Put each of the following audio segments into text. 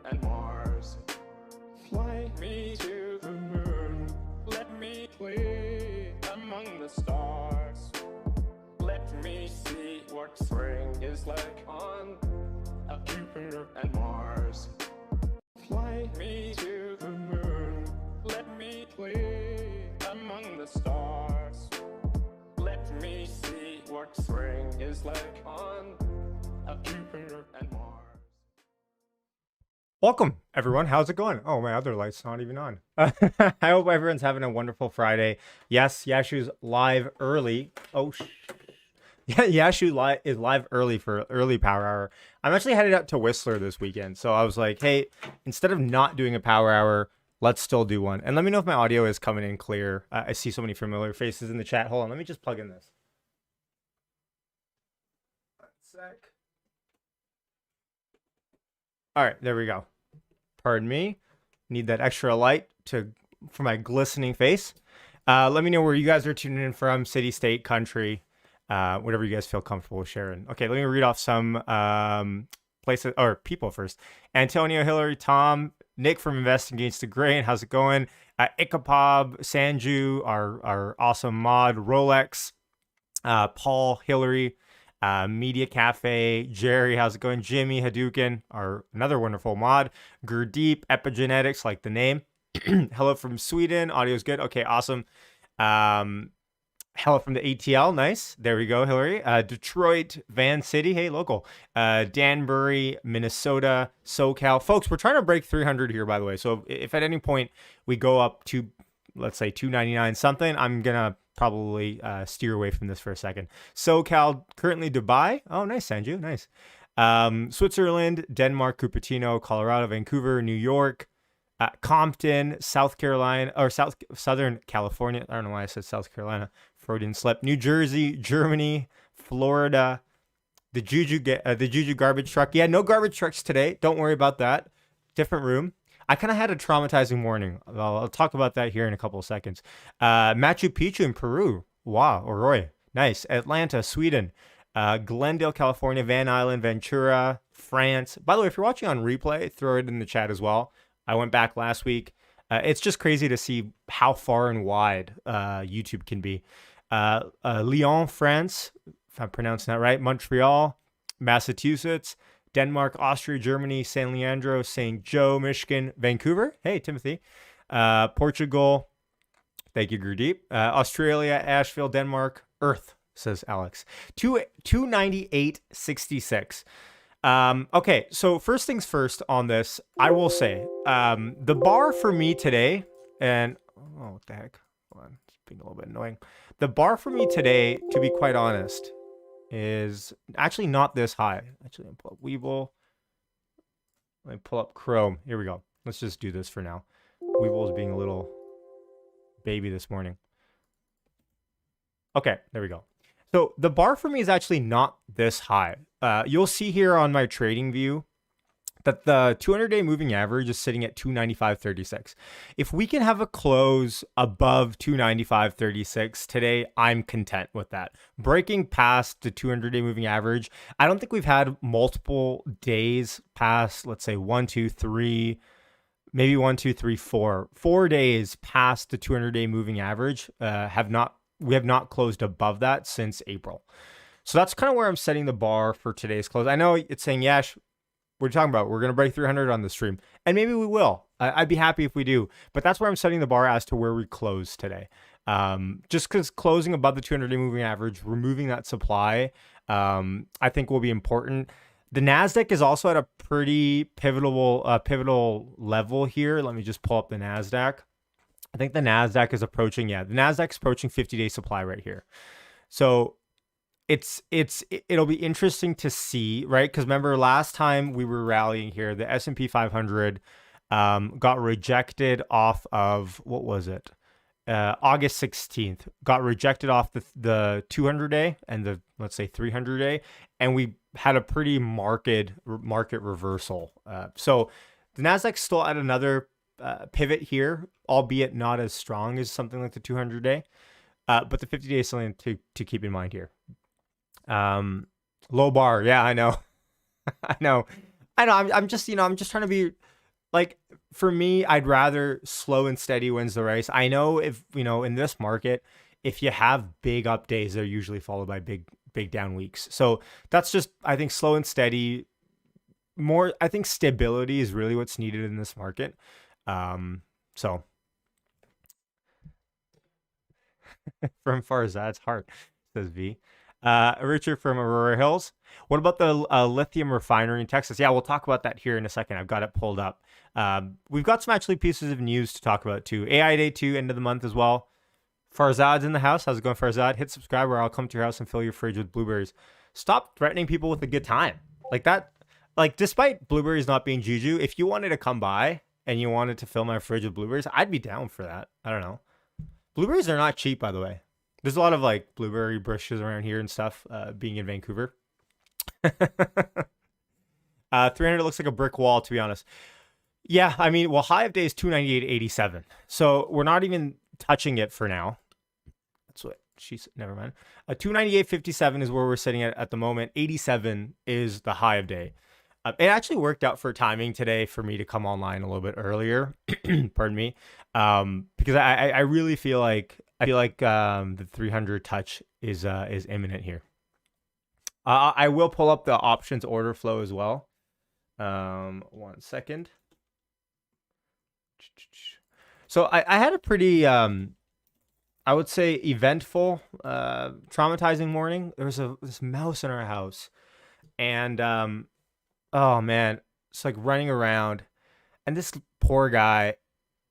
and Mars. Fly me to the moon. Let me play among the stars. Let me see what spring is like on Jupiter and Mars. Fly me to the moon. Let me play among the stars. Let me see what spring is like on Jupiter and Mars. Welcome, everyone. How's it going? Oh, my other light's not even on. I hope everyone's having a wonderful Friday. Yes, Yashu's live early. Yeah, Yashu is live early for early power hour. I'm actually headed out to Whistler this weekend. So I was like, hey, instead of not doing a power hour, let's still do one. And let me know if my audio is coming in clear. I see so many familiar faces in the chat. Hold on, let me just plug in this. 1 sec. All right, there we go. Pardon me. Need that extra light for my glistening face. Let me know where you guys are tuning in from, city, state, country, whatever you guys feel comfortable sharing. Okay, let me read off some places or people first. Antonio, Hillary, Tom, Nick from Investing Against the Grain. How's it going? Ikapob, Sanju, our awesome mod, Rolex, Paul, Hillary, Media Cafe, Jerry, how's it going? Jimmy, Hadouken, another wonderful mod, Gurdeep, Epigenetics, like the name. Hello from Sweden, audio's good. Okay, awesome. Hello from the ATL, nice. There we go, Hillary. Detroit, Van City, hey, local. Danbury, Minnesota, SoCal. Folks, we're trying to break 300 here, by the way. So if at any point we go up to, let's say, 299 something, I'm going to probably steer away from this for a second. SoCal, currently Dubai. Oh, nice, Sanju, nice. Switzerland, Denmark, Cupertino, Colorado, Vancouver, New York, Compton, South Carolina, or Southern California. I don't know why I said South Carolina. Freudian slip. New Jersey, Germany, Florida, the Juju garbage truck. Yeah, no garbage trucks today. Don't worry about that. Different room. I kind of had a traumatizing morning. I'll talk about that here in a couple of seconds. Machu Picchu in Peru. Wow, Oroy. Nice. Atlanta, Sweden. Glendale, California. Van Island, Ventura, France. By the way, if you're watching on replay, throw it in the chat as well. I went back last week. It's just crazy to see how far and wide YouTube can be. Lyon, France, if I'm pronouncing that right. Montreal, Massachusetts. Denmark, Austria, Germany, San Leandro, St. Joe, Michigan, Vancouver. Hey, Timothy. Portugal. Thank you, Gurdeep. Australia, Asheville, Denmark. Earth, says Alex. 298.66. Okay, so first things first on this, I will say, the bar for me today, and, oh, what the heck? Hold on, it's being a little bit annoying. The bar for me today, to be quite honest, is actually not this high. Actually, let me pull up Weeble. Let me pull up Chrome. Here we go. Let's just do this for now. Weeble is being a little baby this morning. Okay, there we go. So the bar for me is actually not this high. You'll see here on my trading view that the 200-day moving average is sitting at 295.36. If we can have a close above 295.36 today, I'm content with that. Breaking past the 200-day moving average, I don't think we've had multiple days past, let's say 1, 2, 3, maybe 1, 2, 3, 4. 4 days past the 200-day moving average we have not closed above that since April. So that's kind of where I'm setting the bar for today's close. I know it's saying, Yash, what are you talking about? We're going to break 300 on the stream. And maybe we will. I'd be happy if we do. But that's where I'm setting the bar as to where we close today. Just because closing above the 200-day moving average, removing that supply, I think will be important. The NASDAQ is also at a pretty pivotal level here. Let me just pull up the NASDAQ. I think the NASDAQ is approaching, the NASDAQ's approaching 50-day supply right here. So it'll be interesting to see, right? Because remember last time we were rallying here, the S&P 500 got rejected off of, what was it? August 16th, got rejected off the 200-day and the, let's say, 300-day, and we had a pretty market reversal. So the NASDAQ's still at another pivot here, albeit not as strong as something like the 200-day, but the 50-day is something to keep in mind here. Low bar, yeah, I know. I know. I'm just trying to be like for me, I'd rather slow and steady wins the race. I know if in this market, if you have big up days, they're usually followed by big down weeks. So that's just, I think, slow and steady. More, I think stability is really what's needed in this market. So from Farzad's heart, says V. Richard from Aurora Hills. What about the lithium refinery in Texas? Yeah, we'll talk about that here in a second. I've got it pulled up. We've got some actually pieces of news to talk about too. AI Day 2, end of the month as well. Farzad's in the house. How's it going, Farzad? Hit subscribe or I'll come to your house and fill your fridge with blueberries. Stop threatening people with a good time. Like that. Like, despite blueberries not being juju, if you wanted to come by and you wanted to fill my fridge with blueberries, I'd be down for that. I don't know. Blueberries are not cheap, by the way. There's a lot of like blueberry bushes around here and stuff, being in Vancouver. 300 looks like a brick wall, to be honest. Yeah, I mean, well, high of day is 298.87. So we're not even touching it for now. That's what she said. Never mind. 298.57 is where we're sitting at the moment. 87 is the high of day. It actually worked out for timing today for me to come online a little bit earlier. Pardon me. Because I really feel like the 300 touch is imminent here. I will pull up the options order flow as well. 1 second. So I had a pretty I would say eventful, traumatizing morning. There was this mouse in our house, and oh man, it's like running around, and this poor guy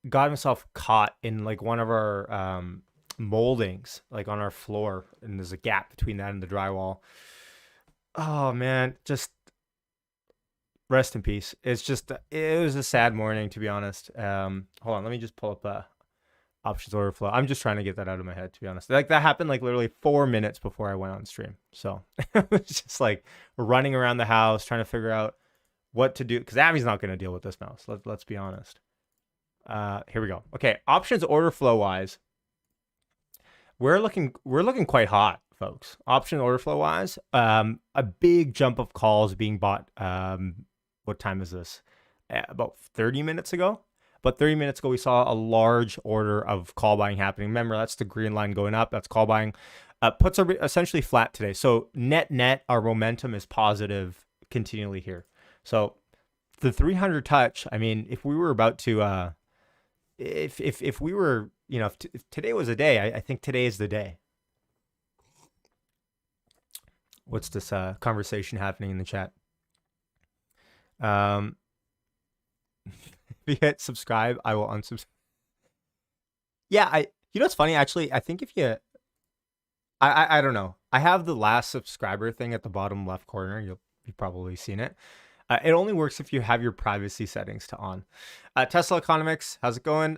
got himself caught in like one of our moldings, like on our floor, and there's a gap between that and the drywall. Oh man, just rest in peace. It was a sad morning, to be honest. Hold on, let me just pull up options order flow. I'm just trying to get that out of my head, to be honest. Like that happened like literally 4 minutes before I went on stream. So it was just like running around the house trying to figure out what to do, because Abby's not going to deal with this mouse. Let's be honest. Here we go. Okay, options order flow wise, we're looking quite hot, folks. Option order flow wise, a big jump of calls being bought. What time is this? About 30 minutes ago. But 30 minutes ago, we saw a large order of call buying happening. Remember, that's the green line going up. That's call buying. Puts are essentially flat today. So net, our momentum is positive continually here. So the 300 touch, I mean, if we were about to, if we were, if today was a day, I think today is the day. What's this conversation happening in the chat? If you hit subscribe, I will unsubscribe. Yeah, it's funny, actually. I think if you, I don't know. I have the last subscriber thing at the bottom left corner. You've probably seen it. It only works if you have your privacy settings to on. Tesla Economics, how's it going?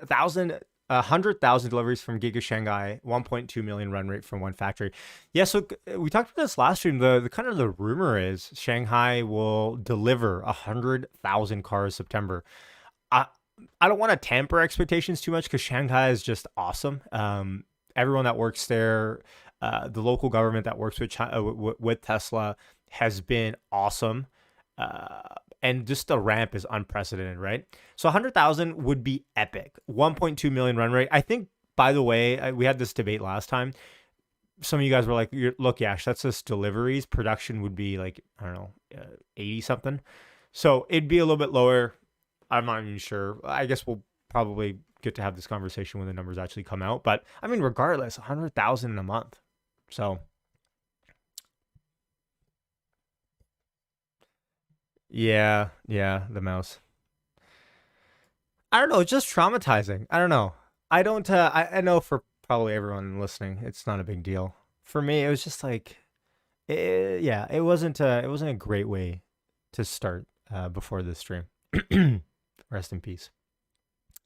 100,000 deliveries from Giga Shanghai, 1.2 million run rate from one factory. Yeah, so we talked about this last stream. The kind of the rumor is Shanghai will deliver 100,000 cars September. I don't want to tamper expectations too much because Shanghai is just awesome. Everyone that works there, the local government that works with Tesla has been awesome. And just the ramp is unprecedented, right? So 100,000 would be epic. 1.2 million run rate. I think, by the way, we had this debate last time. Some of you guys were like, look, Yash, that's just deliveries. Production would be like, I don't know, 80 something. So it'd be a little bit lower. I'm not even sure. I guess we'll probably get to have this conversation when the numbers actually come out. But I mean, regardless, 100,000 in a month. So yeah, the mouse. I don't know. It's just traumatizing. I don't know. I don't. I know for probably everyone listening, it's not a big deal. For me, it was just like, it wasn't a great way to start before this stream. Rest in peace.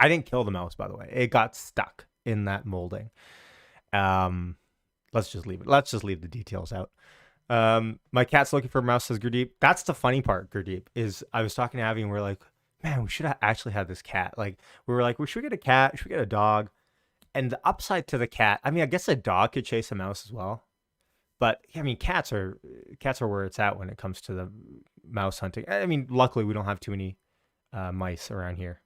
I didn't kill the mouse, by the way. It got stuck in that molding. Let's just leave it. Let's just leave the details out. My cat's looking for a mouse, says Gurdeep. That's the funny part, Gurdeep, is I was talking to Abby and we're like, man, we should have actually had this cat. Like, we were like, we should get a cat, should we get a dog? And the upside to the cat, I mean, I guess a dog could chase a mouse as well. But I mean, cats are where it's at when it comes to the mouse hunting. I mean, luckily we don't have too many mice around here.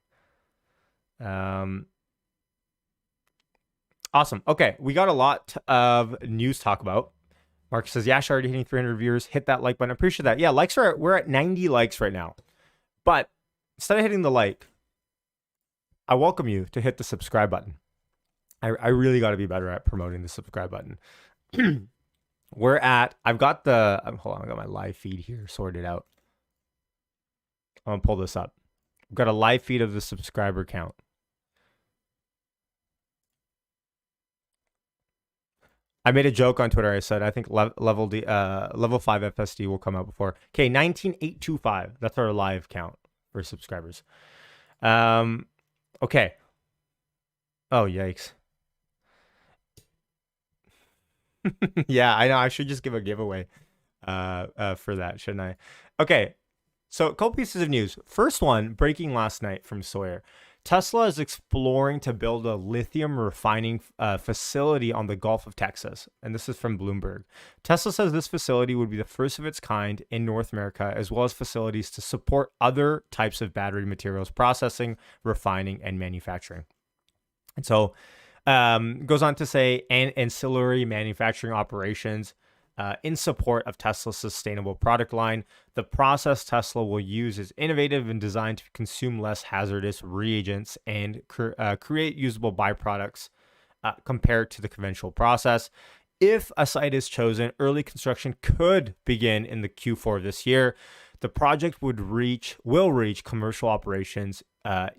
Awesome. Okay, we got a lot of news to talk about. Mark says, Yash already hitting 300 viewers. Hit that like button. I appreciate that. Yeah, we're at 90 likes right now. But instead of hitting the like, I welcome you to hit the subscribe button. I really got to be better at promoting the subscribe button. I've got hold on, I got my live feed here sorted out. I'm going to pull this up. I've got a live feed of the subscriber count. I made a joke on Twitter. I said, I think level 5 FSD will come out before. Okay, 19,825. That's our live count for subscribers. Okay. Oh, yikes. Yeah, I know. I should just give a giveaway for that, shouldn't I? Okay. So a couple pieces of news. First one, breaking last night from Sawyer. Tesla is exploring to build a lithium refining facility on the Gulf of Texas. And this is from Bloomberg. Tesla says this facility would be the first of its kind in North America, as well as facilities to support other types of battery materials processing, refining, and manufacturing. And so goes on to say, ancillary manufacturing operations in support of Tesla's sustainable product line. The process Tesla will use is innovative and designed to consume less hazardous reagents and create usable byproducts compared to the conventional process. If a site is chosen, early construction could begin in the Q4 of this year. The project will reach commercial operations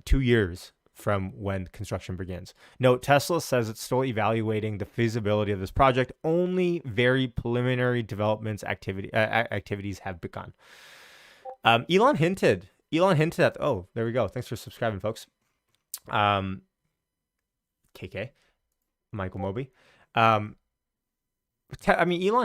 2 years from when construction begins. Note, Tesla says it's still evaluating the feasibility of this project. Only very preliminary developments activities have begun. Elon hinted at, oh, there we go. Thanks for subscribing, folks. KK, Michael Moby. Elon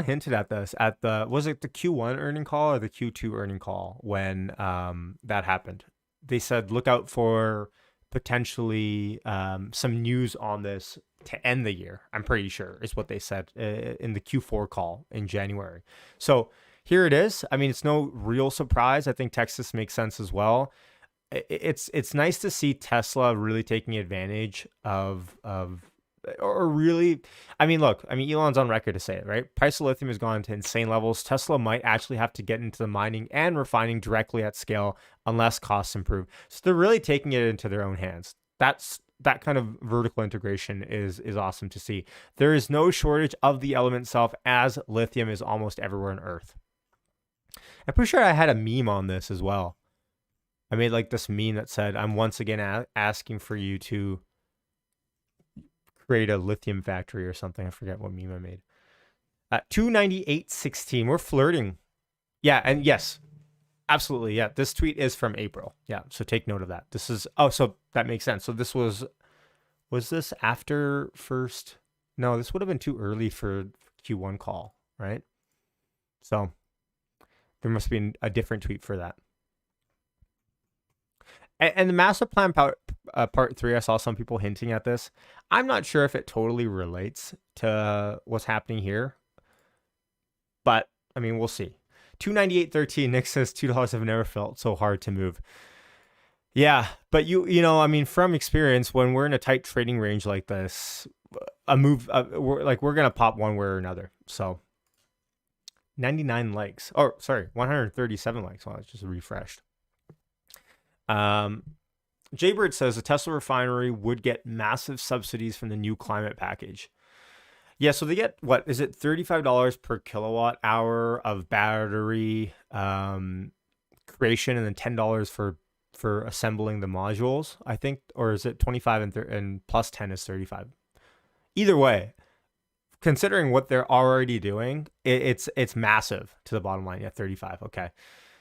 hinted at this was it the Q1 earning call or the Q2 earning call when that happened? They said, look out for potentially some news on this to end the year. I'm pretty sure is what they said in the Q4 call in January. So here it is. I mean, it's no real surprise. I think Texas makes sense as well. It's nice to see Tesla really taking advantage of really, Elon's on record to say it, right? Price of lithium has gone to insane levels. Tesla might actually have to get into the mining and refining directly at scale unless costs improve. So they're really taking it into their own hands. That kind of vertical integration is awesome to see. There is no shortage of the element itself, as lithium is almost everywhere on Earth. I'm pretty sure I had a meme on this as well. I made like this meme that said, I'm once again asking for you to create a lithium factory or something. I forget what meme I made. 298.16. We're flirting. Yeah, and yes, absolutely. Yeah, this tweet is from April. Yeah, so take note of that. So that makes sense. So this was this after first? No, this would have been too early for Q1 call, right? So there must be a different tweet for that. And the master plan part 3, I saw some people hinting at this. I'm not sure if it totally relates to what's happening here, but I mean, we'll see. 298.13. Nick says $2 have never felt so hard to move. Yeah, but from experience, when we're in a tight trading range like this, a move, we're gonna pop one way or another. So 99 likes. Oh, sorry, 137 likes. Well, it's just refreshed. Jaybird says a Tesla refinery would get massive subsidies from the new climate package. Yeah, so they get, what is it, $35 per kilowatt hour of battery creation, and then $10 for assembling the modules, I think, or is it 25 and plus 10 is 35? Either way, considering what they're already doing, it's massive to the bottom line. Yeah, 35. Okay,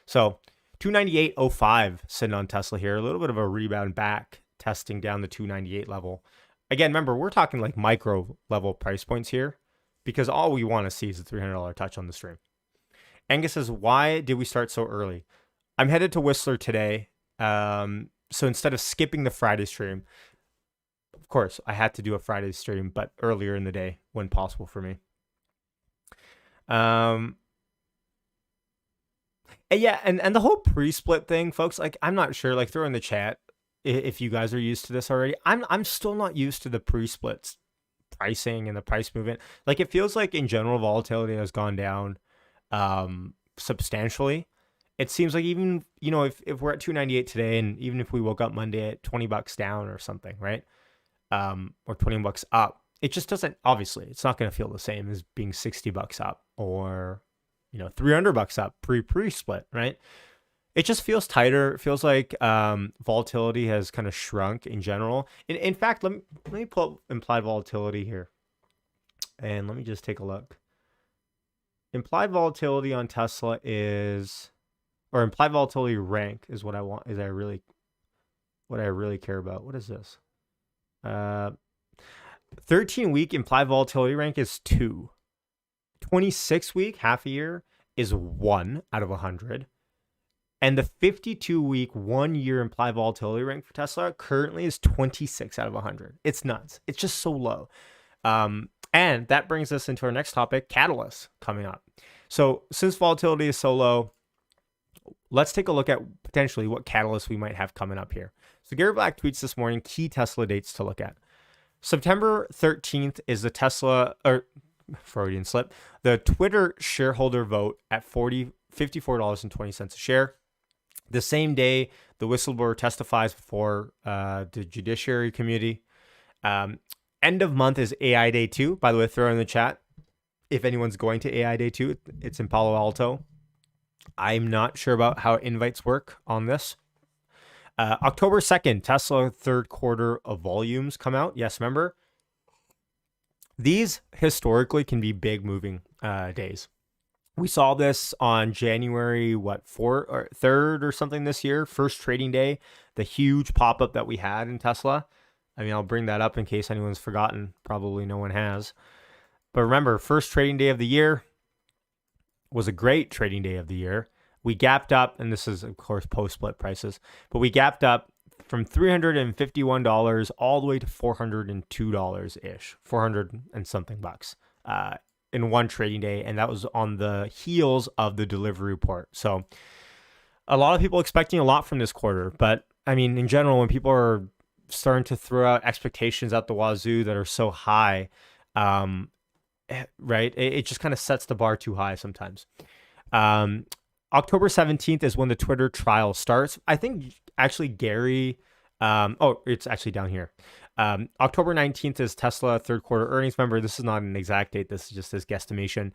so 298.05 sitting on Tesla here. A little bit of a rebound back, testing down the 298 level. Again, remember, we're talking like micro level price points here, because all we want to see is a $300 touch on the stream. Angus says, why did we start so early? I'm headed to Whistler today. So instead of skipping the Friday stream, of course, I had to do a Friday stream, but earlier in the day when possible for me. And the whole pre-split thing, folks, like, I'm not sure, like, throw in the chat if you guys are used to this already. I'm still not used to the pre-splits pricing and the price movement. Like, it feels like in general volatility has gone down substantially. It seems like even, if we're at 298 today, and even if we woke up Monday at $20 down or something, right? Or $20 up, it just doesn't, obviously, it's not going to feel the same as being $60 up or, $300 up pre-split, right? It just feels tighter. It feels like volatility has kind of shrunk in general. In fact, let me pull up implied volatility here. And let me just take a look. Implied volatility on Tesla is, or implied volatility rank is what I want, what I really care about. What is this? 13-week implied volatility rank is 2. 26-week, half a year, is 1 out of 100. And the 52-week, 1 year implied volatility rank for Tesla currently is 26 out of 100. It's nuts. It's just so low. And that brings us into our next topic, catalysts coming up. So since volatility is so low, let's take a look at potentially what catalysts we might have coming up here. So Gary Black tweets this morning, key Tesla dates to look at. September 13th is the Tesla, or Freudian slip, the Twitter shareholder vote at $54.20 a share. The same day, the whistleblower testifies before the Judiciary Committee. End of month is AI Day 2. By the way, throw in the chat if anyone's going to AI Day 2. It's in Palo Alto. I'm not sure about how invites work on this. October 2nd, Tesla third quarter of volumes come out. Yes, remember? These historically can be big moving days. We saw this on January, 3rd or something this year, first trading day, the huge pop-up that we had in Tesla. I mean, I'll bring that up in case anyone's forgotten. Probably no one has. But remember, first trading day of the year was a great trading day of the year. We gapped up, and this is, of course, post-split prices, but we gapped up from $351 all the way to $402-ish, 400 and something bucks in one trading day, and that was on the heels of the delivery report. So a lot of people expecting a lot from this quarter, but I mean, in general, when people are starting to throw out expectations out the wazoo that are so high, right, it just kind of sets the bar too high sometimes. October 17th is when the Twitter trial starts. I think actually Gary, it's actually down here. October 19th is Tesla third quarter earnings. Remember, this is not an exact date. This is just his guesstimation.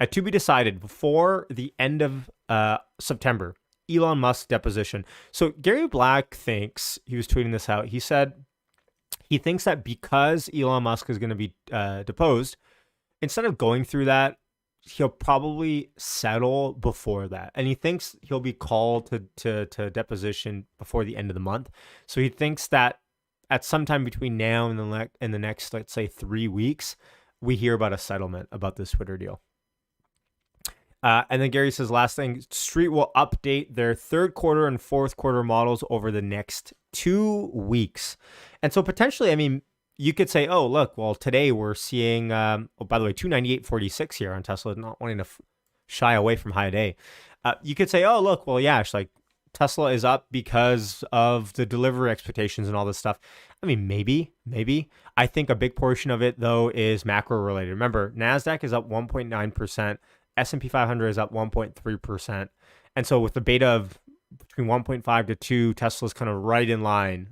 To be decided before the end of September, Elon Musk deposition. So Gary Black thinks, he was tweeting this out, he said he thinks that because Elon Musk is going to be deposed, instead of going through that, he'll probably settle before that. And he thinks he'll be called to deposition before the end of the month. So he thinks that at some time between now and the next, let's say 3 weeks, we hear about a settlement about this Twitter deal. And then Gary says, last thing, Street will update their third quarter and fourth quarter models over the next 2 weeks. And so potentially, I mean, you could say, oh, look, well, today we're seeing, by the way, 298.46 here on Tesla, not wanting to shy away from high day. You could say, oh, look, well, yeah, it's like Tesla is up because of the delivery expectations and all this stuff. I mean, maybe. I think a big portion of it, though, is macro related. Remember, NASDAQ is up 1.9%. S&P 500 is up 1.3%. And so with the beta of between 1.5 to 2, Tesla's kind of right in line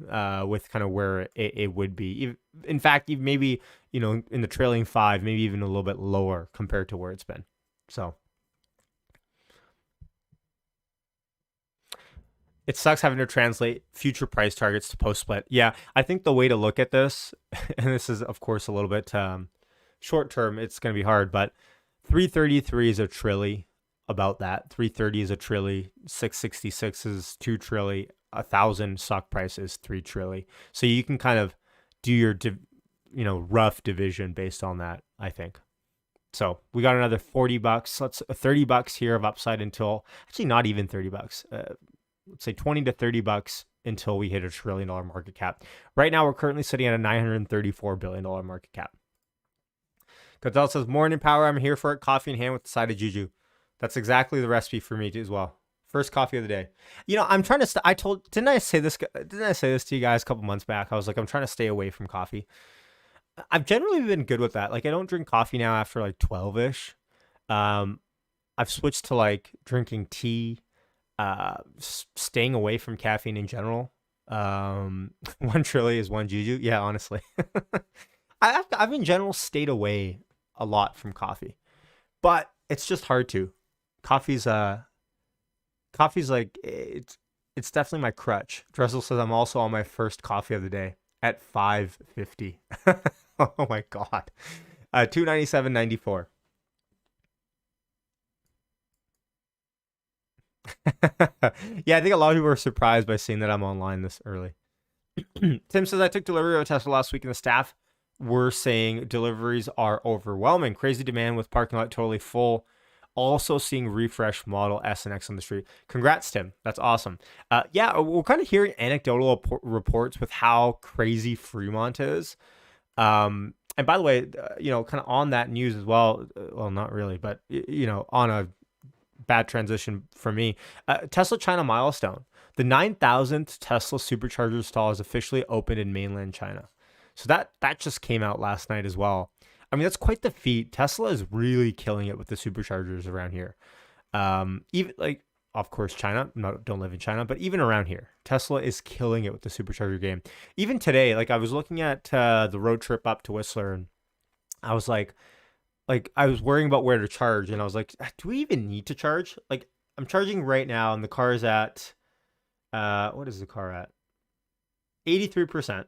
with kind of where it would be. In fact, even maybe, in the trailing 5, maybe even a little bit lower compared to where it's been. So it sucks having to translate future price targets to post-split. Yeah, I think the way to look at this, and this is, of course, a little bit short term, it's going to be hard, but 333 is a trilly. About that, 330 is a trilly, 666 is 2 trilly, 1,000 stock price is 3 trilly. So you can kind of do your rough division based on that, I think. So we got another $40. Let's $30 here of upside until, actually not even $30. Let's say $20 to $30 until we hit $1 trillion market cap. Right now we're currently sitting at a $934 billion market cap. Godzell says, morning power, I'm here for it, coffee in hand with the side of juju. That's exactly the recipe for me as well. First coffee of the day. I'm trying to. Didn't I say this? Didn't I say this to you guys a couple months back? I was like, I'm trying to stay away from coffee. I've generally been good with that. Like, I don't drink coffee now after like 12ish. Um, I've switched to like drinking tea, staying away from caffeine in general. One Trilly is one Juju. Yeah, honestly, I've in general stayed away a lot from coffee, but it's just hard to. Coffee's like it's definitely my crutch. Dressel says I'm also on my first coffee of the day at 5:50. Oh my god. 297.94. Yeah, I think a lot of people are surprised by seeing that I'm online this early. Tim says I took delivery of a Tesla last week and the staff were saying deliveries are overwhelming. Crazy demand with parking lot totally full. Also seeing refresh Model S and X on the street. Congrats, Tim. That's awesome. Yeah, we're kind of hearing anecdotal reports with how crazy Fremont is. And by the way, kind of on that news as well. Well, not really, but on a bad transition for me. Tesla China milestone. The 9,000th Tesla supercharger stall is officially opened in mainland China. So that just came out last night as well. I mean, that's quite the feat. Tesla is really killing it with the superchargers around here. Even like, of course, China. Don't live in China, but even around here, Tesla is killing it with the supercharger game. Even today, like I was looking at the road trip up to Whistler, and I was like I was worrying about where to charge, and I was like, do we even need to charge? Like, I'm charging right now, and the car is at what is the car at? 83%.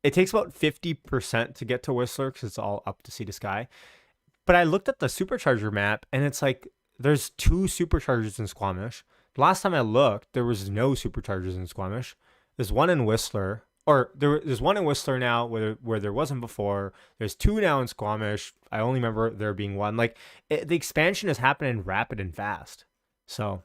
It takes about 50% to get to Whistler because it's all up to sea to sky. But I looked at the supercharger map, and it's like there's 2 superchargers in Squamish. The last time I looked, there was no superchargers in Squamish. There's one in Whistler, or there's one in Whistler now where there wasn't before. There's 2 now in Squamish. I only remember there being one. Like the expansion is happening rapid and fast. So.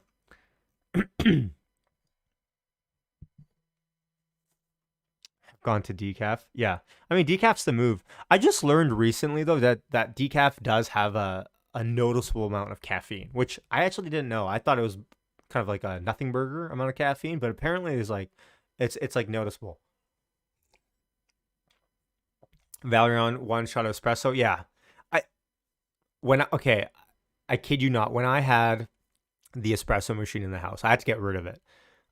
Gone to decaf. Yeah. I mean, decaf's the move. I just learned recently though that decaf does have a noticeable amount of caffeine, which I actually didn't know. I thought it was kind of like a nothing burger amount of caffeine, but apparently it's like it's like noticeable. Valerian, 1 shot of espresso. Yeah. I kid you not, when I had the espresso machine in the house, I had to get rid of it.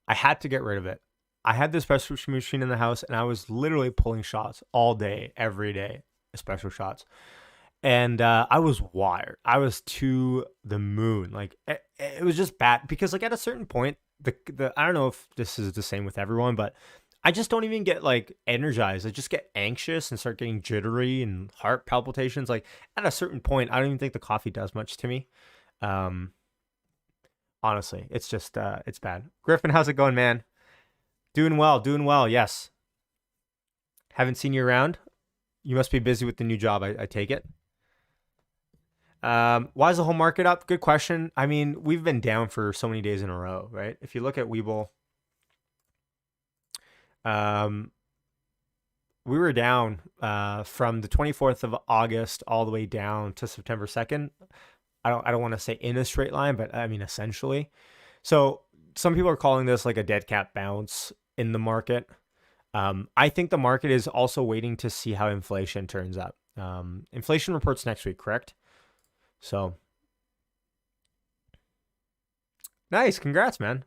I had the espresso machine in the house, and I was literally pulling shots all day, every day, espresso shots. And I was wired. I was to the moon. Like it was just bad because like at a certain point, the I don't know if this is the same with everyone, but I just don't even get like energized. I just get anxious and start getting jittery and heart palpitations. Like at a certain point, I don't even think the coffee does much to me. Honestly, it's just it's bad. Griffin, how's it going, man? Doing well, yes. Haven't seen you around. You must be busy with the new job, I take it. Why is the whole market up? Good question. I mean, we've been down for so many days in a row, right? If you look at Webull, we were down from the 24th of August all the way down to September 2nd. I don't want to say in a straight line, but I mean essentially. So some people are calling this like a dead cat bounce in the market. I think the market is also waiting to see how inflation turns out. Inflation reports next week, correct? So nice, congrats, man.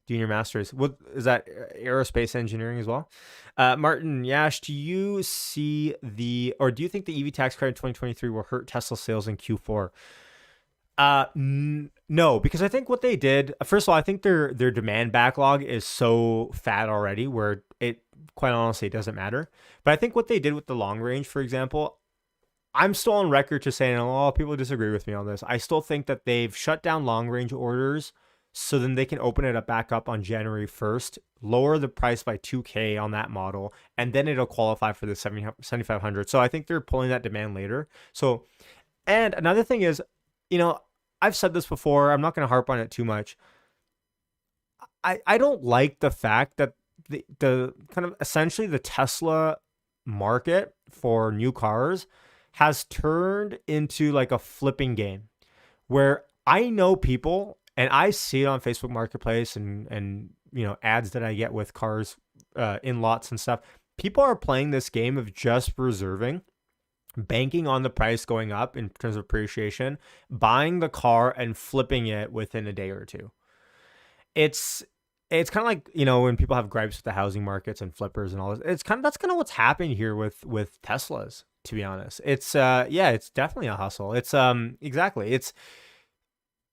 Doing your master's. What is that? Aerospace engineering as well. Martin Yash, do you think the EV tax credit in 2023 will hurt Tesla sales in Q4? No, because I think what they did, first of all, I think their demand backlog is so fat already where it quite honestly doesn't matter. But I think what they did with the long range, for example, I'm still on record to saying, a lot of people disagree with me on this. I still think that they've shut down long range orders so then they can open it up back up on January 1st, lower the price by $2,000 on that model, and then it'll qualify for the 7,500. So I think they're pulling that demand later. So, and another thing is, I've said this before, I'm not going to harp on it too much. I don't like the fact that the kind of essentially the Tesla market for new cars has turned into like a flipping game where I know people And I see it on Facebook Marketplace and ads that I get with cars in lots and stuff. People are playing this game of just reserving, banking on the price going up in terms of appreciation, buying the car and flipping it within a day or two. It's kind of like, when people have gripes with the housing markets and flippers and all this. That's kind of what's happening here with Teslas, to be honest. It's it's definitely a hustle. It's exactly.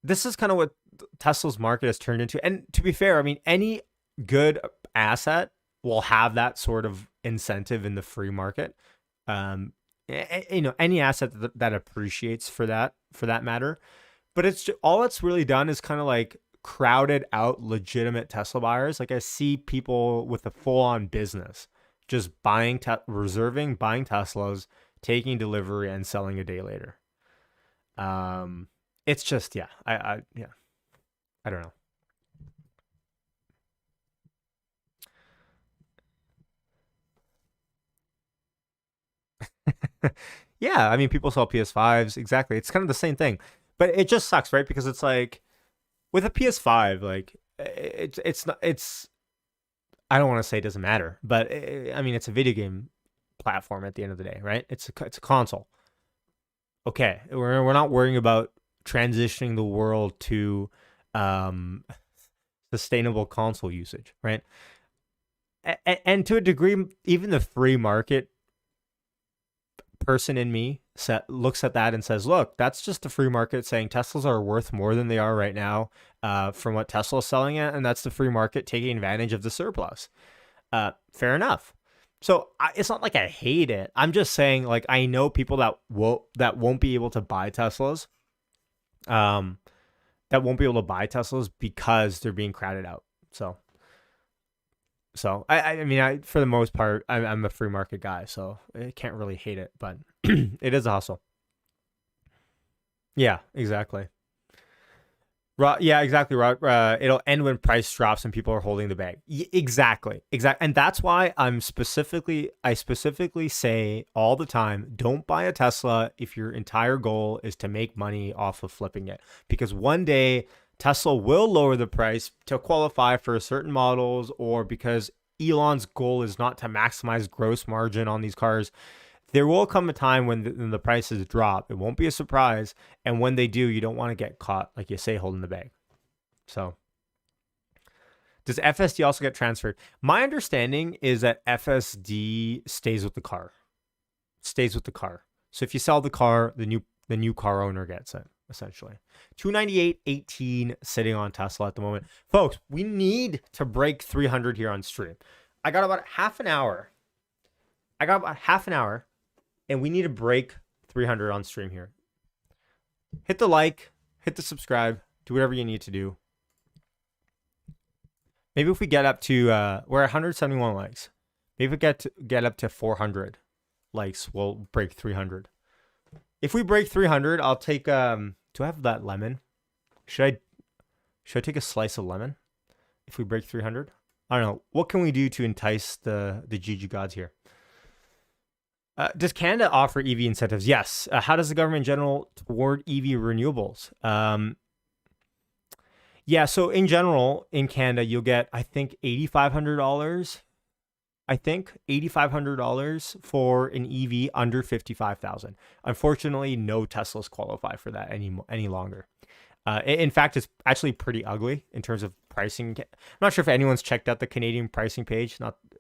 This is kind of what Tesla's market has turned into. And to be fair, I mean, any good asset will have that sort of incentive in the free market. Any asset that appreciates for that matter. But all it's really done is kind of like crowded out legitimate Tesla buyers. Like I see people with a full-on business just reserving, buying Teslas, taking delivery and selling a day later. It's just, I don't know. Yeah, I mean, people sell PS5s. Exactly. It's kind of the same thing, but it just sucks, right? Because it's like with a PS5, like I don't want to say it doesn't matter, but I mean, it's a video game platform at the end of the day, right? It's a console. Okay, we're not worrying about transitioning the world to sustainable console usage, right? And to a degree, even the free market person in me looks at that and says, look, that's just the free market saying Teslas are worth more than they are right now from what Tesla is selling at, and that's the free market taking advantage of the surplus. Fair enough. So it's not like I hate it. I'm just saying, like, I know people that won't be able to buy Teslas, because they're being crowded out. So I mean, for the most part, I'm a free market guy, so I can't really hate it, but it is a hustle. Yeah, exactly. Yeah, exactly. It'll end when price drops and people are holding the bag. Exactly. And that's why I specifically say all the time, don't buy a Tesla if your entire goal is to make money off of flipping it. Because one day Tesla will lower the price to qualify for certain models, or because Elon's goal is not to maximize gross margin on these cars. There will come a time when the prices drop. It won't be a surprise. And when they do, you don't want to get caught, like you say, holding the bag. So does FSD also get transferred? My understanding is that FSD stays with the car. So if you sell the car, the new car owner gets it, essentially. 298.18 sitting on Tesla at the moment. Folks, we need to break 300 here on stream. I got about half an hour. And we need to break 300 on stream here. Hit the like, hit the subscribe, do whatever you need to do. Maybe if we get up to, we're at 171 likes. Maybe if we get up to 400 likes, we'll break 300. If we break 300, I'll take, do I have that lemon? Should I take a slice of lemon if we break 300? I don't know. What can we do to entice the GG gods here? Does Canada offer EV incentives? Yes. How does the government in general toward EV renewables? Yeah, so in general, in Canada, you'll get, I think, $8,500. $8,500 for an EV under $55,000. Unfortunately, no Teslas qualify for that any longer. In fact, it's actually pretty ugly in terms of pricing. I'm not sure if anyone's checked out the Canadian pricing page.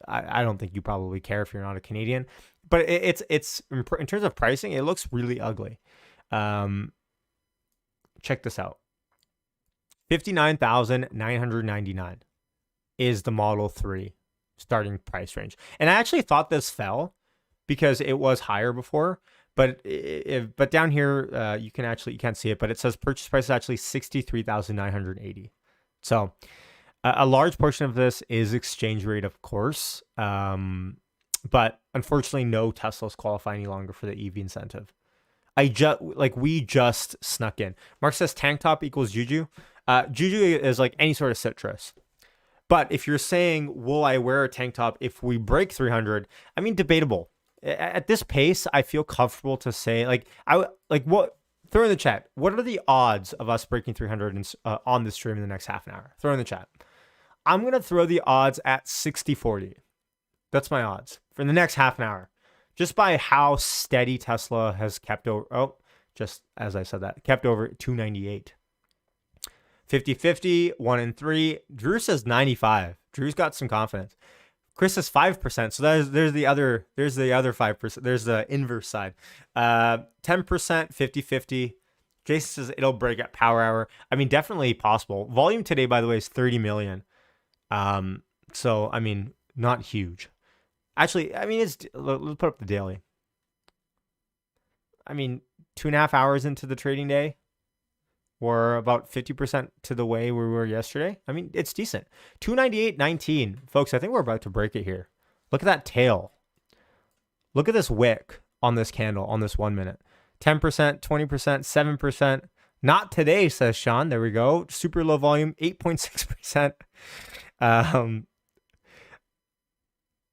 I don't think you probably care if you're not a Canadian. But it's in terms of pricing, it looks really ugly. Check this out. $59,999 is the Model 3 starting price range. And I actually thought this fell because it was higher before. But down here, you can't see it, but it says purchase price is actually $63,980. So a large portion of this is exchange rate, of course. But unfortunately, no Teslas qualify any longer for the EV incentive. We just snuck in. Mark says tank top equals Juju. Juju is like any sort of citrus. But if you're saying, will I wear a tank top if we break 300? I mean, debatable. At this pace, I feel comfortable to say, what Throw in the chat. What are the odds of us breaking 300 on this stream in the next half an hour? Throw in the chat. I'm going to throw the odds at 60-40. That's my odds for the next half an hour. Just by how steady Tesla has kept over. Oh, just as I said that. Kept over 298. 50-50, 1 and 3. Drew says 95. Drew's got some confidence. Chris is 5%. So there's the other 5%. There's the inverse side. 10%, 50-50. Jason says it'll break at power hour. I mean, definitely possible. Volume today, by the way, is 30 million. So I mean, not huge. Actually, I mean, let's put up the daily. I mean, 2.5 hours into the trading day. We're about 50% to the way we were yesterday. I mean, it's decent. 298.19. Folks, I think we're about to break it here. Look at that tail. Look at this wick on this candle, on this 1 minute. 10%, 20%, 7%. Not today, says Sean. There we go. Super low volume, 8.6%.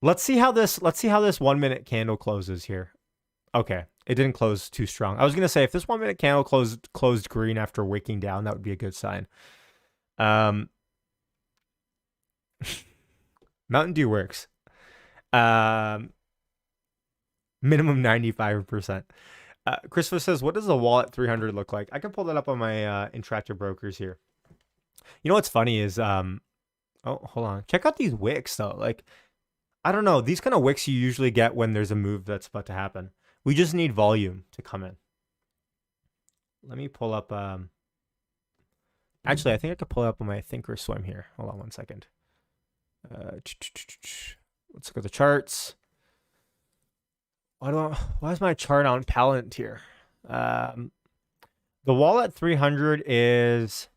Let's see how this 1 minute candle closes here. Okay. It didn't close too strong. I was going to say, if this 1 minute candle closed green after wicking down, that would be a good sign. Mountain Dew works. Minimum 95%. Christopher says, what does the wall at 300 look like? I can pull that up on my Interactive Brokers here. You know what's funny is, oh, hold on. Check out these wicks, though. Like, I don't know. These kind of wicks you usually get when there's a move that's about to happen. We just need volume to come in. Let me pull up. Actually, I think I could pull it up on my Thinkorswim here. Hold on 1 second. Let's look at the charts. Why is my chart on Palantir? The wall at 300 is,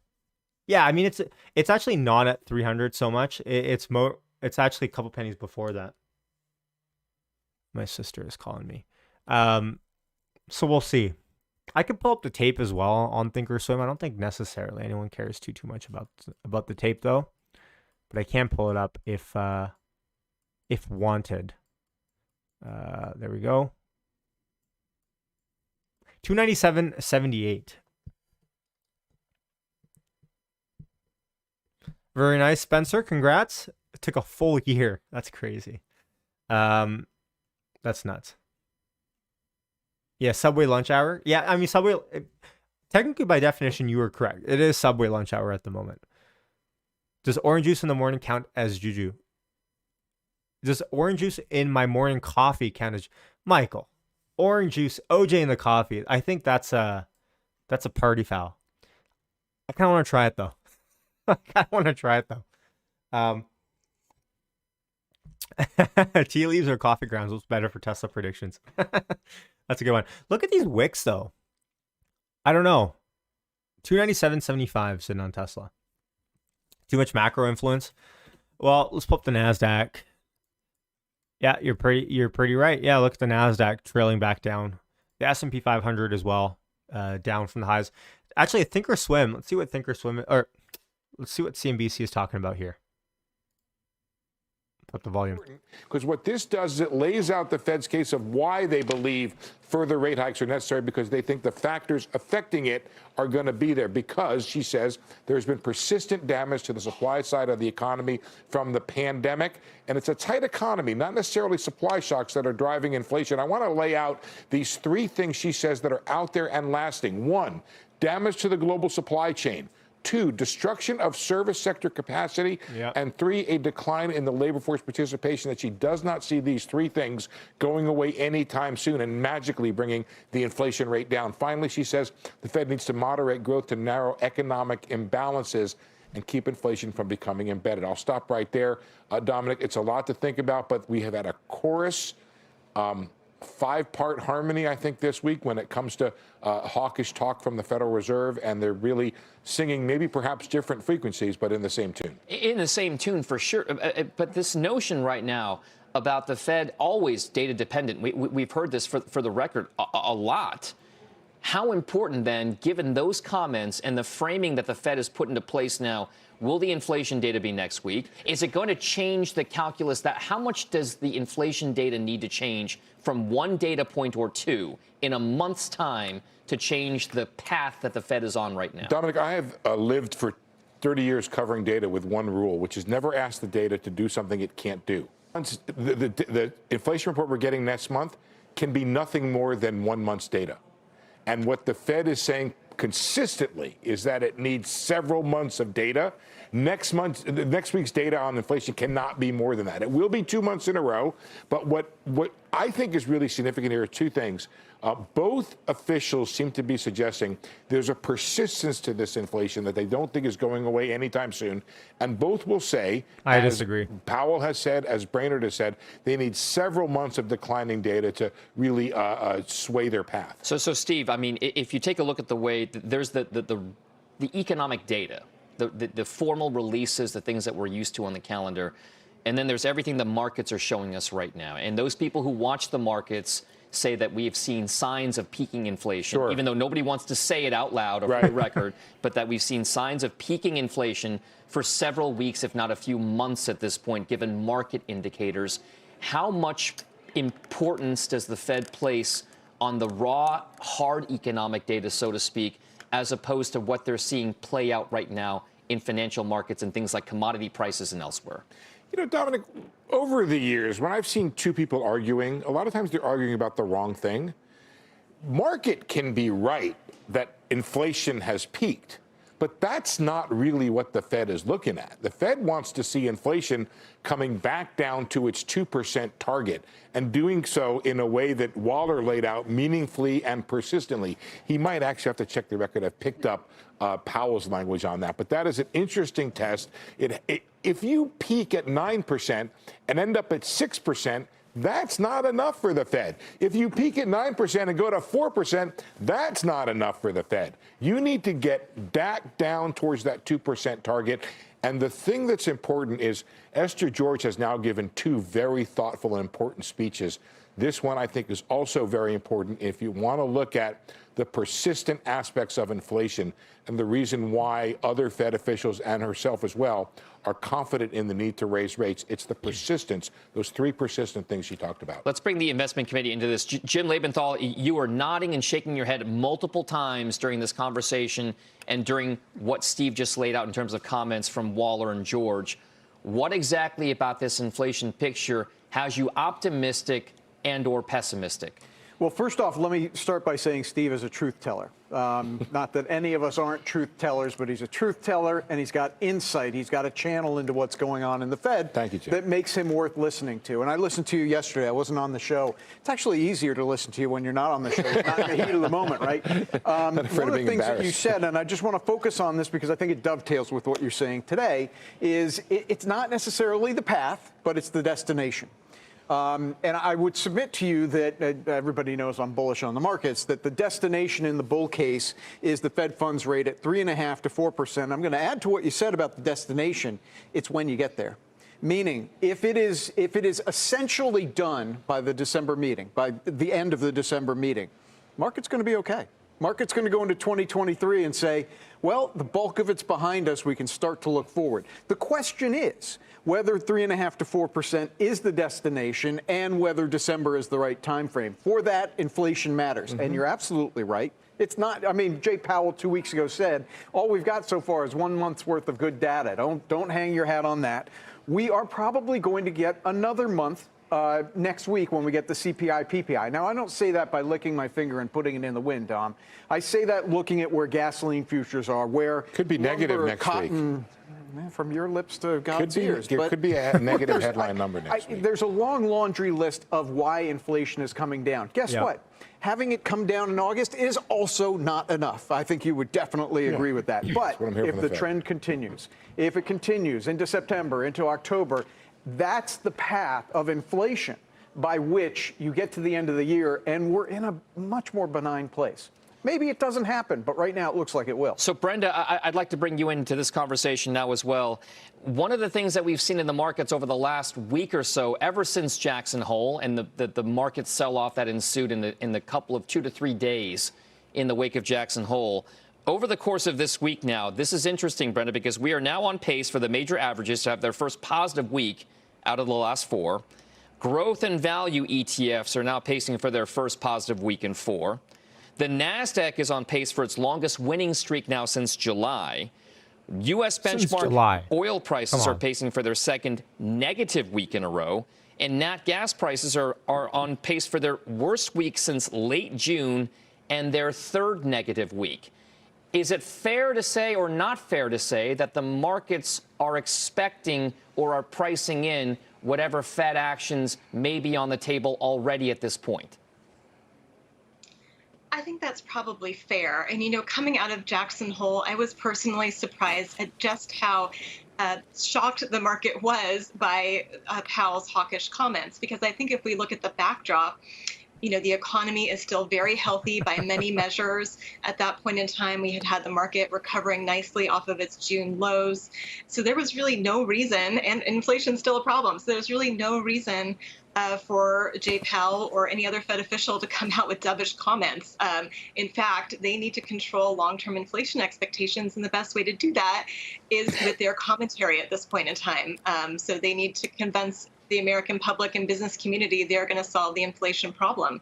yeah. I mean, it's actually not at 300 so much. It's actually a couple pennies before that. My sister is calling me. So we'll see. I could pull up the tape as well on Thinkorswim. I don't think necessarily anyone cares too much about the tape though, but I can pull it up if wanted. There we go. 297.78. Very nice, Spencer. Congrats. It took a full year. That's crazy. That's nuts. Yeah, Subway lunch hour. Yeah, I mean, Subway, technically by definition, you were correct. It is Subway lunch hour at the moment. Does orange juice in the morning count as juju? Does orange juice in my morning coffee count as... Michael, orange juice, OJ in the coffee. I think that's a party foul. I kind of want to try it, though. Tea leaves or coffee grounds? What's better for Tesla predictions? That's a good one. Look at these wicks, though. I don't know. 297.75 sitting on Tesla. Too much macro influence. Well, let's pull up the NASDAQ. Yeah, you're pretty right. Yeah, look at the NASDAQ trailing back down. The S&P 500 as well, down from the highs. Actually, Thinkorswim. Let's see what CNBC is talking about here. Put the volume. Because what this does is it lays out the Fed's case of why they believe further rate hikes are necessary, because they think the factors affecting it are going to be there. Because, she says, there's been persistent damage to the supply side of the economy from the pandemic. And it's a tight economy, not necessarily supply shocks that are driving inflation. I want to lay out these three things she says that are out there and lasting. 1, damage to the global supply chain. 2, destruction of service sector capacity. Yep. And 3, a decline in the labor force participation, that she does not see these three things going away anytime soon and magically bringing the inflation rate down. Finally, she says the Fed needs to moderate growth to narrow economic imbalances and keep inflation from becoming embedded. I'll stop right there. Dominic, it's a lot to think about, but we have had a chorus 5-part harmony, I think, this week when it comes to hawkish talk from the Federal Reserve, and they're really singing maybe perhaps different frequencies, but in the same tune. In the same tune, for sure. But this notion right now about the Fed always data dependent, we've heard this for the record a lot. How important then, given those comments and the framing that the Fed has put into place now, will the inflation data be next week? Is it going to change the calculus? That how much does the inflation data need to change from one data point or two in a month's time to change the path that the Fed is on right now? Dominic, I have lived for 30 years covering data with one rule, which is never ask the data to do something it can't do. The inflation report we're getting next month can be nothing more than 1 month's data. And what the Fed is saying consistently is that it needs several months of data. Next week's data on inflation cannot be more than that. It will be 2 months in a row. But what I think is really significant here are two things. Both officials seem to be suggesting there's a persistence to this inflation that they don't think is going away anytime soon. And both will say, I disagree. Powell has said, as Brainerd has said, they need several months of declining data to really sway their path. So Steve, I mean, if you take a look at the way there's the economic data, the formal releases, the things that we're used to on the calendar, and then there's everything the markets are showing us right now. And those people who watch the markets say that we have seen signs of peaking inflation, even though nobody wants to say it out loud or for the record, but that we've seen signs of peaking inflation for several weeks, if not a few months at this point, given market indicators. How much importance does the Fed place on the raw, hard economic data, so to speak, as opposed to what they're seeing play out right now in financial markets and things like commodity prices and elsewhere? You know, Dominic, over the years, when I've seen two people arguing, a lot of times they're arguing about the wrong thing. Market can be right that inflation has peaked, but that's not really what the Fed is looking at. The Fed wants to see inflation coming back down to its 2% target and doing so in a way that Waller laid out meaningfully and persistently. He might actually have to check the record. I've picked up Powell's language on that, but that is an interesting test. If you peak at 9% and end up at 6%, that's not enough for the Fed. If you peak at 9% and go to 4%, that's not enough for the Fed. You need to get back down towards that 2% target. And the thing that's important is Esther George has now given two very thoughtful and important speeches. This one, I think, is also very important if you want to look at the persistent aspects of inflation and the reason why other Fed officials and herself as well are confident in the need to raise rates. It's the persistence, those three persistent things she talked about. Let's bring the investment committee into this. Jim Lebenthal, you are nodding and shaking your head multiple times during this conversation and during what Steve just laid out in terms of comments from Waller and George. What exactly about this inflation picture has you optimistic and or pessimistic? Well, first off, let me start by saying Steve is a truth teller. Not that any of us aren't truth tellers, but he's a truth teller, and he's got insight. He's got a channel into what's going on in the Fed. Thank you, Jim. That makes him worth listening to. And I listened to you yesterday. I wasn't on the show. It's actually easier to listen to you when you're not on the show. It's not in the heat of the moment, right? One of the things that you said, and I just want to focus on this because I think it dovetails with what you're saying today, is it's not necessarily the path, but it's the destination. And I would submit to you that everybody knows I'm bullish on the markets, that the destination in the bull case is the Fed funds rate at 3.5% to 4%. I'm going to add to what you said about the destination. It's when you get there. Meaning, if it is essentially done by the December meeting, by the end of the December meeting, market's going to be okay. Market's going to go into 2023 and say, well, the bulk of it's behind us. We can start to look forward. The question is whether 3.5% to 4% is the destination and whether December is the right time frame. For that, inflation matters. And you're absolutely right. It's not, I mean, Jay Powell 2 weeks ago said, all we've got so far is 1 month's worth of good data. Don't hang your hat on that. We are probably going to get another month next week when we get the CPI, PPI. Now, I don't say that by licking my finger and putting it in the wind, Dom. I say that looking at where gasoline futures are, where could be negative next week. From your lips to God's ears. There could be a negative headline number next week. There's a long laundry list of why inflation is coming down. Guess what? Having it come down in August is also not enough. I think you would definitely agree with that. But if the trend continues, if it continues into September, into October, that's the path of inflation by which you get to the end of the year and we're in a much more benign place. Maybe it doesn't happen, but right now it looks like it will. So, Brenda, I'd like to bring you into this conversation now as well. One of the things that we've seen in the markets over the last week or so, ever since Jackson Hole and the market sell-off that ensued in the couple of 2 to 3 days, in the wake of Jackson Hole. Over the course of this week now, this is interesting, Brenda, because we are now on pace for the major averages to have their first positive week out of the last 4. Growth and value ETFs are now pacing for their first positive week in 4. The NASDAQ is on pace for its longest winning streak now since July. U.S. benchmark oil prices are pacing for their second negative week in a row. And nat gas prices are on pace for their worst week since late June and their third negative week. Is it fair to say or not fair to say that the markets are expecting or are pricing in whatever Fed actions may be on the table already at this point? I think that's probably fair. And, coming out of Jackson Hole, I was personally surprised at just how shocked the market was by Powell's hawkish comments, because I think if we look at the backdrop, the economy is still very healthy by many measures. At that point in time, we had the market recovering nicely off of its June lows. So there was really no reason, and inflation's still a problem, so there's really no reason for Jay Powell or any other Fed official to come out with dovish comments. In fact, they need to control long-term inflation expectations, and the best way to do that is with their commentary at this point in time. So they need to convince the American public and business community they're going to solve the inflation problem.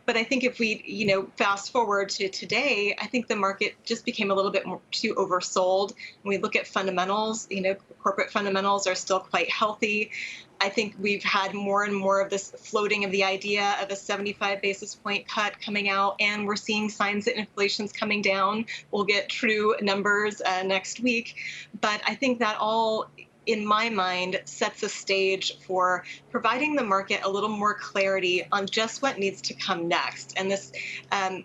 But I think if we, fast forward to today, I think the market just became a little bit more too oversold. When we look at fundamentals, corporate fundamentals are still quite healthy. I think we've had more and more of this floating of the idea of a 75 basis point cut coming out, and we're seeing signs that inflation's coming down. We'll get true numbers next week. But I think that all, in my mind, sets a stage for providing the market a little more clarity on just what needs to come next. And this, a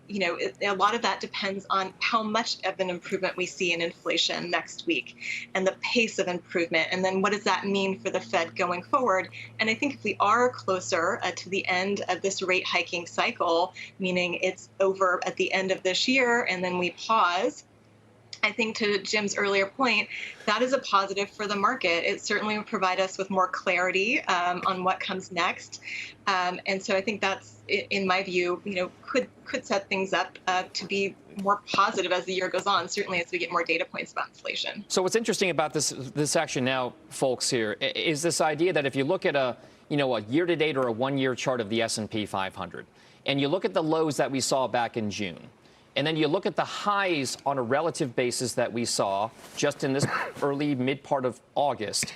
lot of that depends on how much of an improvement we see in inflation next week and the pace of improvement. And then what does that mean for the Fed going forward? And I think if we are closer to the end of this rate hiking cycle, meaning it's over at the end of this year and then we pause, I think to Jim's earlier point, that is a positive for the market. It certainly will provide us with more clarity on what comes next. And so I think that's, in my view, could set things up to be more positive as the year goes on, certainly as we get more data points about inflation. So what's interesting about this action now, folks, here, is this idea that if you look at a year-to-date or a one-year chart of the S&P 500, and you look at the lows that we saw back in June, and then you look at the highs on a relative basis that we saw just in this early mid part of August,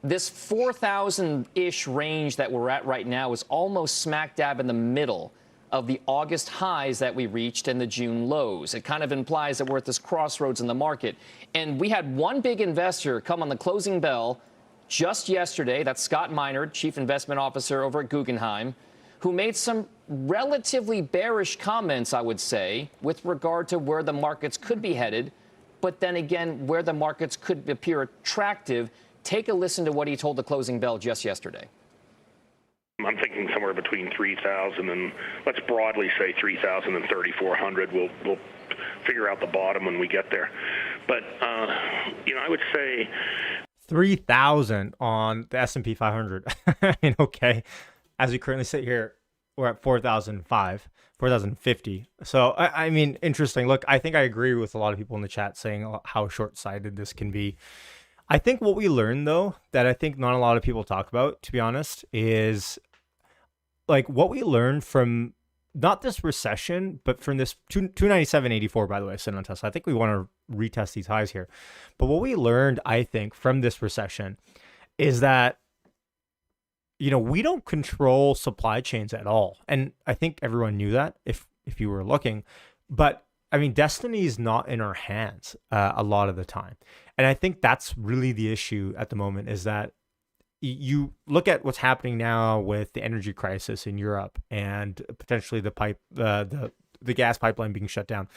this 4,000-ish range that we're at right now is almost smack dab in the middle of the August highs that we reached and the June lows. It kind of implies that we're at this crossroads in the market. And we had one big investor come on the closing bell just yesterday. That's Scott Meier, Chief Investment Officer over at Guggenheim, who made some relatively bearish comments, I would say, with regard to where the markets could be headed, but then again, where the markets could appear attractive. Take a listen to what he told the closing bell just yesterday. I'm thinking somewhere between 3,000 and, let's broadly say 3,000 and 3,400. We'll figure out the bottom when we get there. But, I would say 3,000 on the S&P 500. Okay. As we currently sit here, we're at 4,050. So, I mean, interesting. Look, I think I agree with a lot of people in the chat saying how short-sighted this can be. I think what we learned, though, that I think not a lot of people talk about, to be honest, is like what we learned from not this recession, but from this 297.84, by the way, sitting on Tesla. I think we want to retest these highs here. But what we learned, I think, from this recession is that we don't control supply chains at all. And I think everyone knew that if you were looking. But I mean, destiny is not in our hands a lot of the time. And I think that's really the issue at the moment, is that you look at what's happening now with the energy crisis in Europe and potentially the gas pipeline being shut down.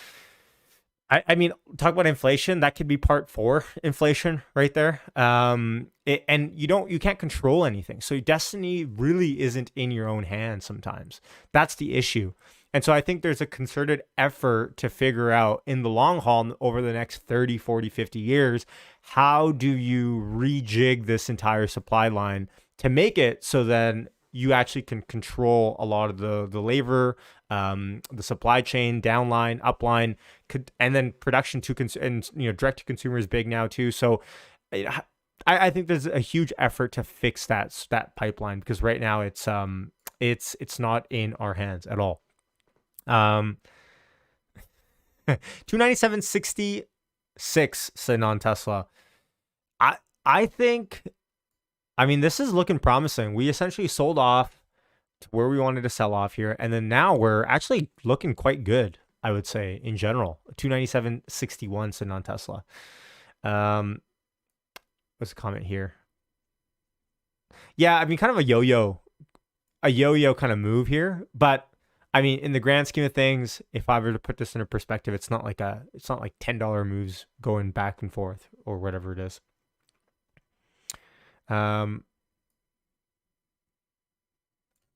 I mean, talk about inflation. That could be part 4 inflation right there. And you can't control anything. So destiny really isn't in your own hands sometimes. That's the issue. And so I think there's a concerted effort to figure out in the long haul over the next 30, 40, 50 years, how do you rejig this entire supply line to make it so then you actually can control a lot of the labor, the supply chain, downline, upline, and then production to and direct to consumer is big now too. So I think there's a huge effort to fix that pipeline, because right now it's not in our hands at all. 297.66 sitting on Tesla. I think, I mean, this is looking promising. We essentially sold off to where we wanted to sell off here, and then now we're actually looking quite good, I would say, in general. 297.61 sitting on Tesla. What's the comment here? Yeah, I mean, kind of a yo-yo kind of move here, but I mean, in the grand scheme of things, if I were to put this into perspective, it's not like $10 moves going back and forth or whatever it is.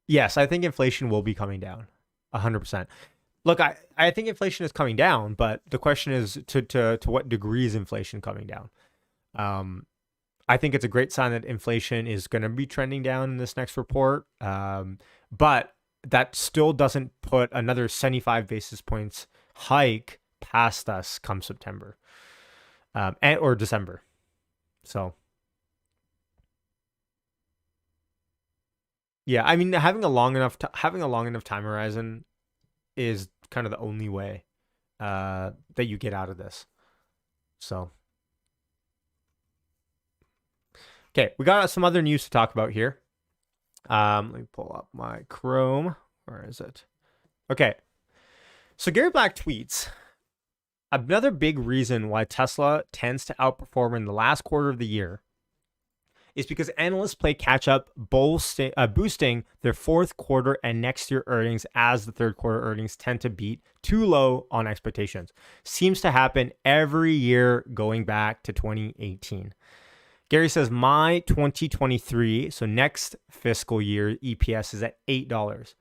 Yes, I think inflation will be coming down 100%. Look, I think inflation is coming down, but the question is to what degree is inflation coming down? I think it's a great sign that inflation is going to be trending down in this next report. But that still doesn't put another 75 basis points hike past us come September, or December. So, yeah, I mean, having a long enough time horizon is kind of the only way that you get out of this. So, okay, we got some other news to talk about here. Let me pull up my Chrome. Where is it? Okay, so Gary Black tweets, another big reason why Tesla tends to outperform in the last quarter of the year is because analysts play catch-up, boosting their fourth quarter and next year earnings, as the third quarter earnings tend to beat too low on expectations. Seems to happen every year going back to 2018. Gary says, my 2023, so next fiscal year, EPS is at $8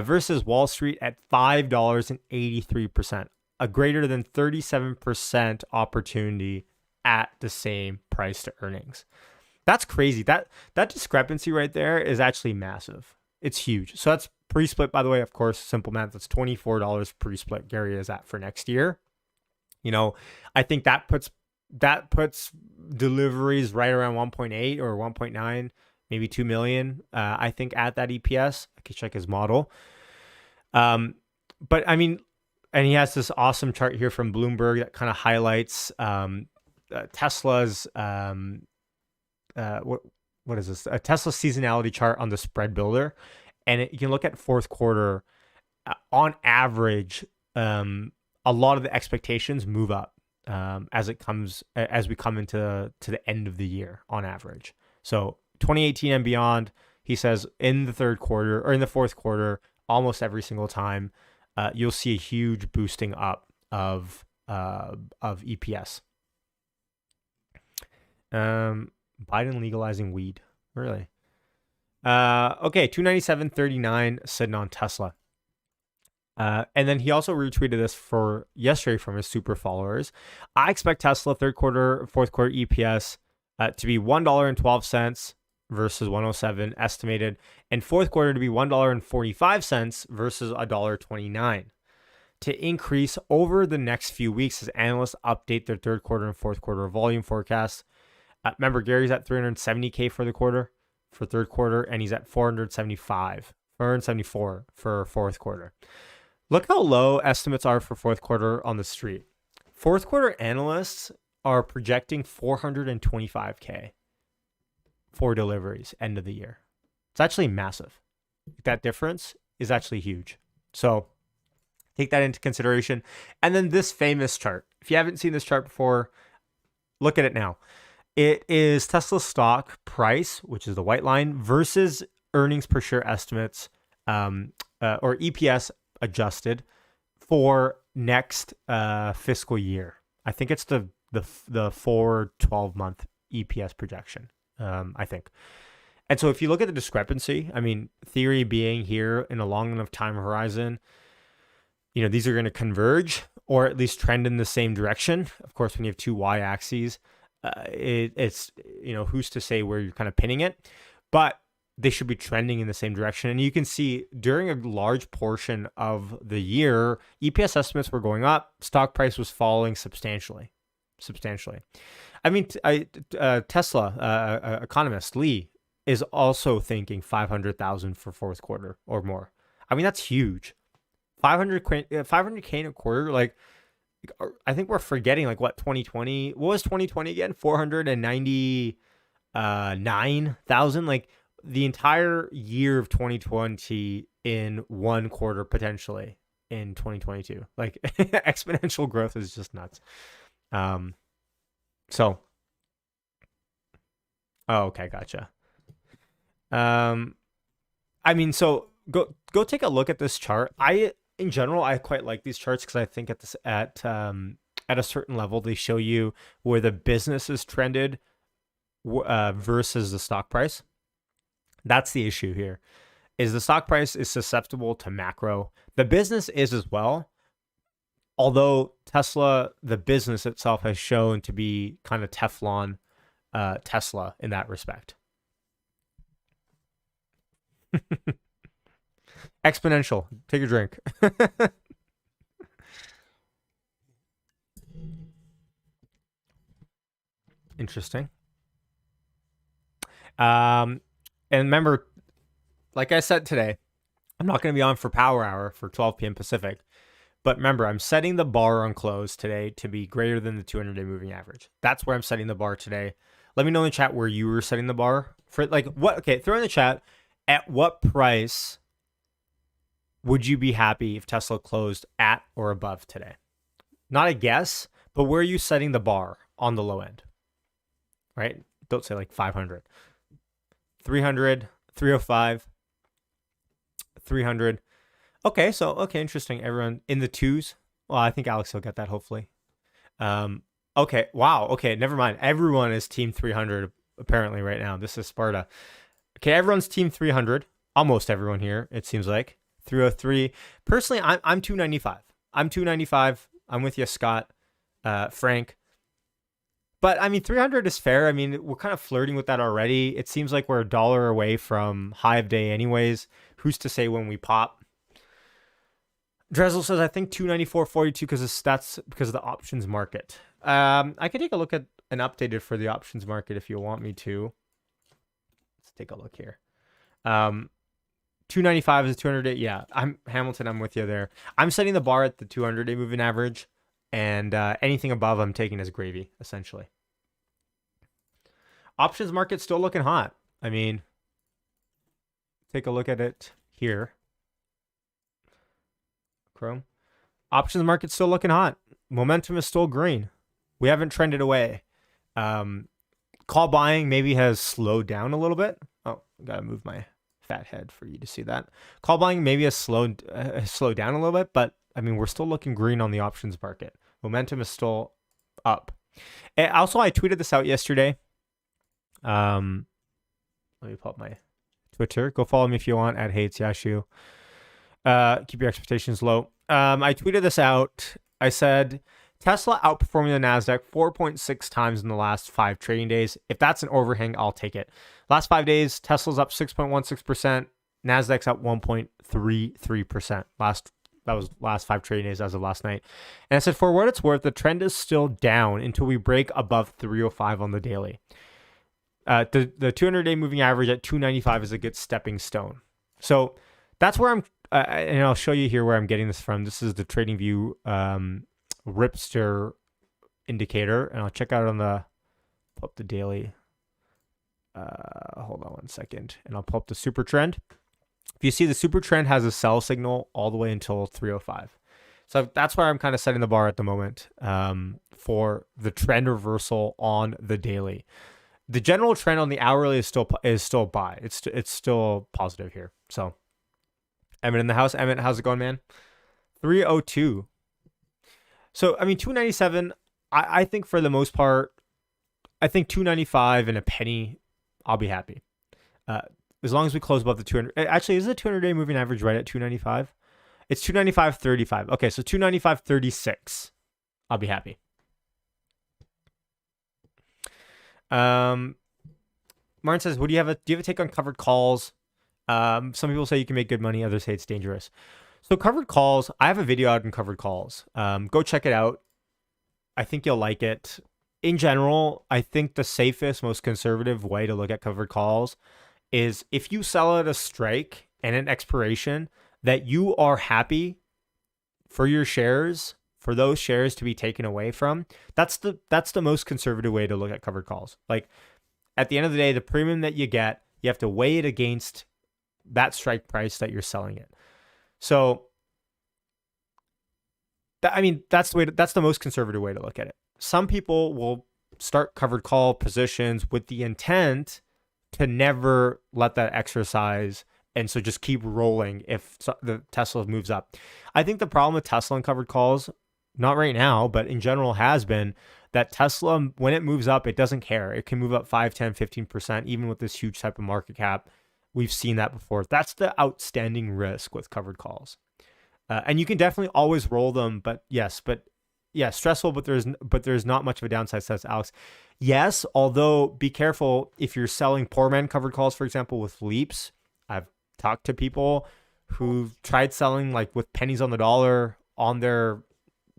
versus Wall Street at $5.83%, a greater than 37% opportunity at the same price to earnings. That's crazy. That discrepancy right there is actually massive. It's huge. So that's pre-split, by the way. Of course, simple math, that's $24 pre-split Gary is at for next year. I think that puts deliveries right around 1.8 or 1.9, maybe 2 million, I think, at that EPS. I could check his model. But I mean, and he has this awesome chart here from Bloomberg that kind of highlights Tesla's, what is this? A Tesla seasonality chart on the spread builder. And you can look at fourth quarter, on average, a lot of the expectations move up as we come into the end of the year on average. So 2018 and beyond, he says, in the third quarter or in the fourth quarter, almost every single time, you'll see a huge boosting up of EPS. Biden legalizing weed, really? Okay, 297.39 sitting on Tesla. And then he also retweeted this for yesterday from his super followers. I expect Tesla fourth quarter EPS to be $1.12 versus $1.07 estimated, and fourth quarter to be $1.45 versus $1.29, to increase over the next few weeks as analysts update their third quarter and fourth quarter volume forecasts. Remember, Gary's at 370K for third quarter, and he's at 474 for fourth quarter. Look how low estimates are for fourth quarter on the street. Fourth quarter analysts are projecting 425K for deliveries end of the year. It's actually massive. That difference is actually huge. So take that into consideration. And then this famous chart. If you haven't seen this chart before, look at it now. It is Tesla's stock price, which is the white line, versus earnings per share estimates, or EPS adjusted for next fiscal year. I think it's the 12-month EPS projection, I think. And so if you look at the discrepancy, I mean, theory being here in a long enough time horizon, these are going to converge or at least trend in the same direction. Of course, when you have two y-axes, it's who's to say where you're kind of pinning it. But they should be trending in the same direction. And you can see during a large portion of the year, EPS estimates were going up, stock price was falling substantially. I mean, Tesla economist Lee is also thinking 500,000 for fourth quarter or more. I mean, that's huge. 500K in a quarter. Like, I think we're forgetting like what 2020. What was 2020 again? 499,000. Like the entire year of 2020 in one quarter potentially in 2022. Like exponential growth is just nuts. So. Oh, okay, gotcha. I mean, so go take a look at this chart. In general, I quite like these charts because I think at a certain level they show you where the business is trended versus the stock price. That's the issue here. Is the stock price is susceptible to macro. The business is as well. Although Tesla, the business itself, has shown to be kind of Teflon Tesla in that respect. Exponential. Take a drink. Interesting. And remember, like I said today, I'm not going to be on for Power Hour for 12 p.m. Pacific. But remember, I'm setting the bar on close today to be greater than the 200-day moving average. That's where I'm setting the bar today. Let me know in the chat where you were setting the bar for like what. Okay, throw in the chat. At what price would you be happy if Tesla closed at or above today? Not a guess, but where are you setting the bar on the low end? Right? Don't say like 500. 300, 305, 300. Okay, interesting. Everyone in the twos. Well, I think Alex will get that hopefully. Okay, wow. Okay, never mind. Everyone is team 300 apparently right now. This is Sparta. Okay, everyone's team 300. Almost everyone here, it seems like. 303. Personally, I'm 295. I'm 295. I'm with you, Scott, Frank. But I mean, 300 is fair. I mean, we're kind of flirting with that already. It seems like we're $1 away from high of day anyways. Who's to say when we pop? Drezel says, I think 294.42 because that's because of the options market. I could take a look at an updated for the options market if you want me to. Let's take a look here. 295 is 200-day. Yeah, Hamilton. I'm with you there. I'm setting the bar at the 200-day moving average, and anything above I'm taking as gravy, essentially. Options market still looking hot. I mean, take a look at it here. Chrome. Options market still looking hot. Momentum is still green. We haven't trended away. Call buying maybe has slowed down a little bit. Oh, gotta move my fat head for you to see that. Call buying maybe has slowed down a little bit, but I mean we're still looking green on the options market. Momentum is still up. And also, I tweeted this out yesterday. Let me pull up my Twitter. Go follow me if you want at HateSyashu. Keep your expectations low. I tweeted this out. I said Tesla outperforming the NASDAQ 4.6 times in the last 5 trading days. If that's an overhang, I'll take it. Last 5 days, Tesla's up 6.16%. NASDAQ's up 1.33%. That was last 5 trading days as of last night. And I said, for what it's worth, the trend is still down until we break above 305 on the daily. The 200-day moving average at 295 is a good stepping stone. So that's where I'm, and I'll show you here where I'm getting this from. This is the TradingView Ripster indicator, and I'll check out on the, pull up the daily. Hold on one second, and I'll pull up the super trend. If you see, the super trend has a sell signal all the way until 305. So that's where I'm kind of setting the bar at the moment for the trend reversal on the daily. The general trend on the hourly is still buy. It's still positive here. So Emmett in the house. Emmett, how's it going, man? 302. So I mean 297. I think for the most part, I think 295 and a penny, I'll be happy. As long as we close above the 200. Actually, is the 200-day moving average right at 295? It's 295.35. Okay, so 295.36. I'll be happy. Martin says, do you have a take on covered calls? Some people say you can make good money. Others say it's dangerous. So covered calls, I have a video out on covered calls. Go check it out. I think you'll like it. In general, I think the safest, most conservative way to look at covered calls is if you sell at a strike and an expiration that you are happy for your shares, for those shares to be taken away from. That's the most conservative way to look at covered calls. Like at the end of the day, the premium that you get, you have to weigh it against that strike price that you're selling it. So, that's the most conservative way to look at it. Some people will start covered call positions with the intent to never let that exercise, and so just keep rolling if the Tesla moves up. I think the problem with Tesla and covered calls, not right now, but in general has been that Tesla, when it moves up, it doesn't care. It can move up 5, 10, 15%, even with this huge type of market cap. We've seen that before. That's the outstanding risk with covered calls. And you can definitely always roll them, but stressful, but there's not much of a downside, says Alex. Yes, although be careful if you're selling poor man covered calls, for example, with leaps. I've talked to people who've tried selling like with pennies on the dollar on their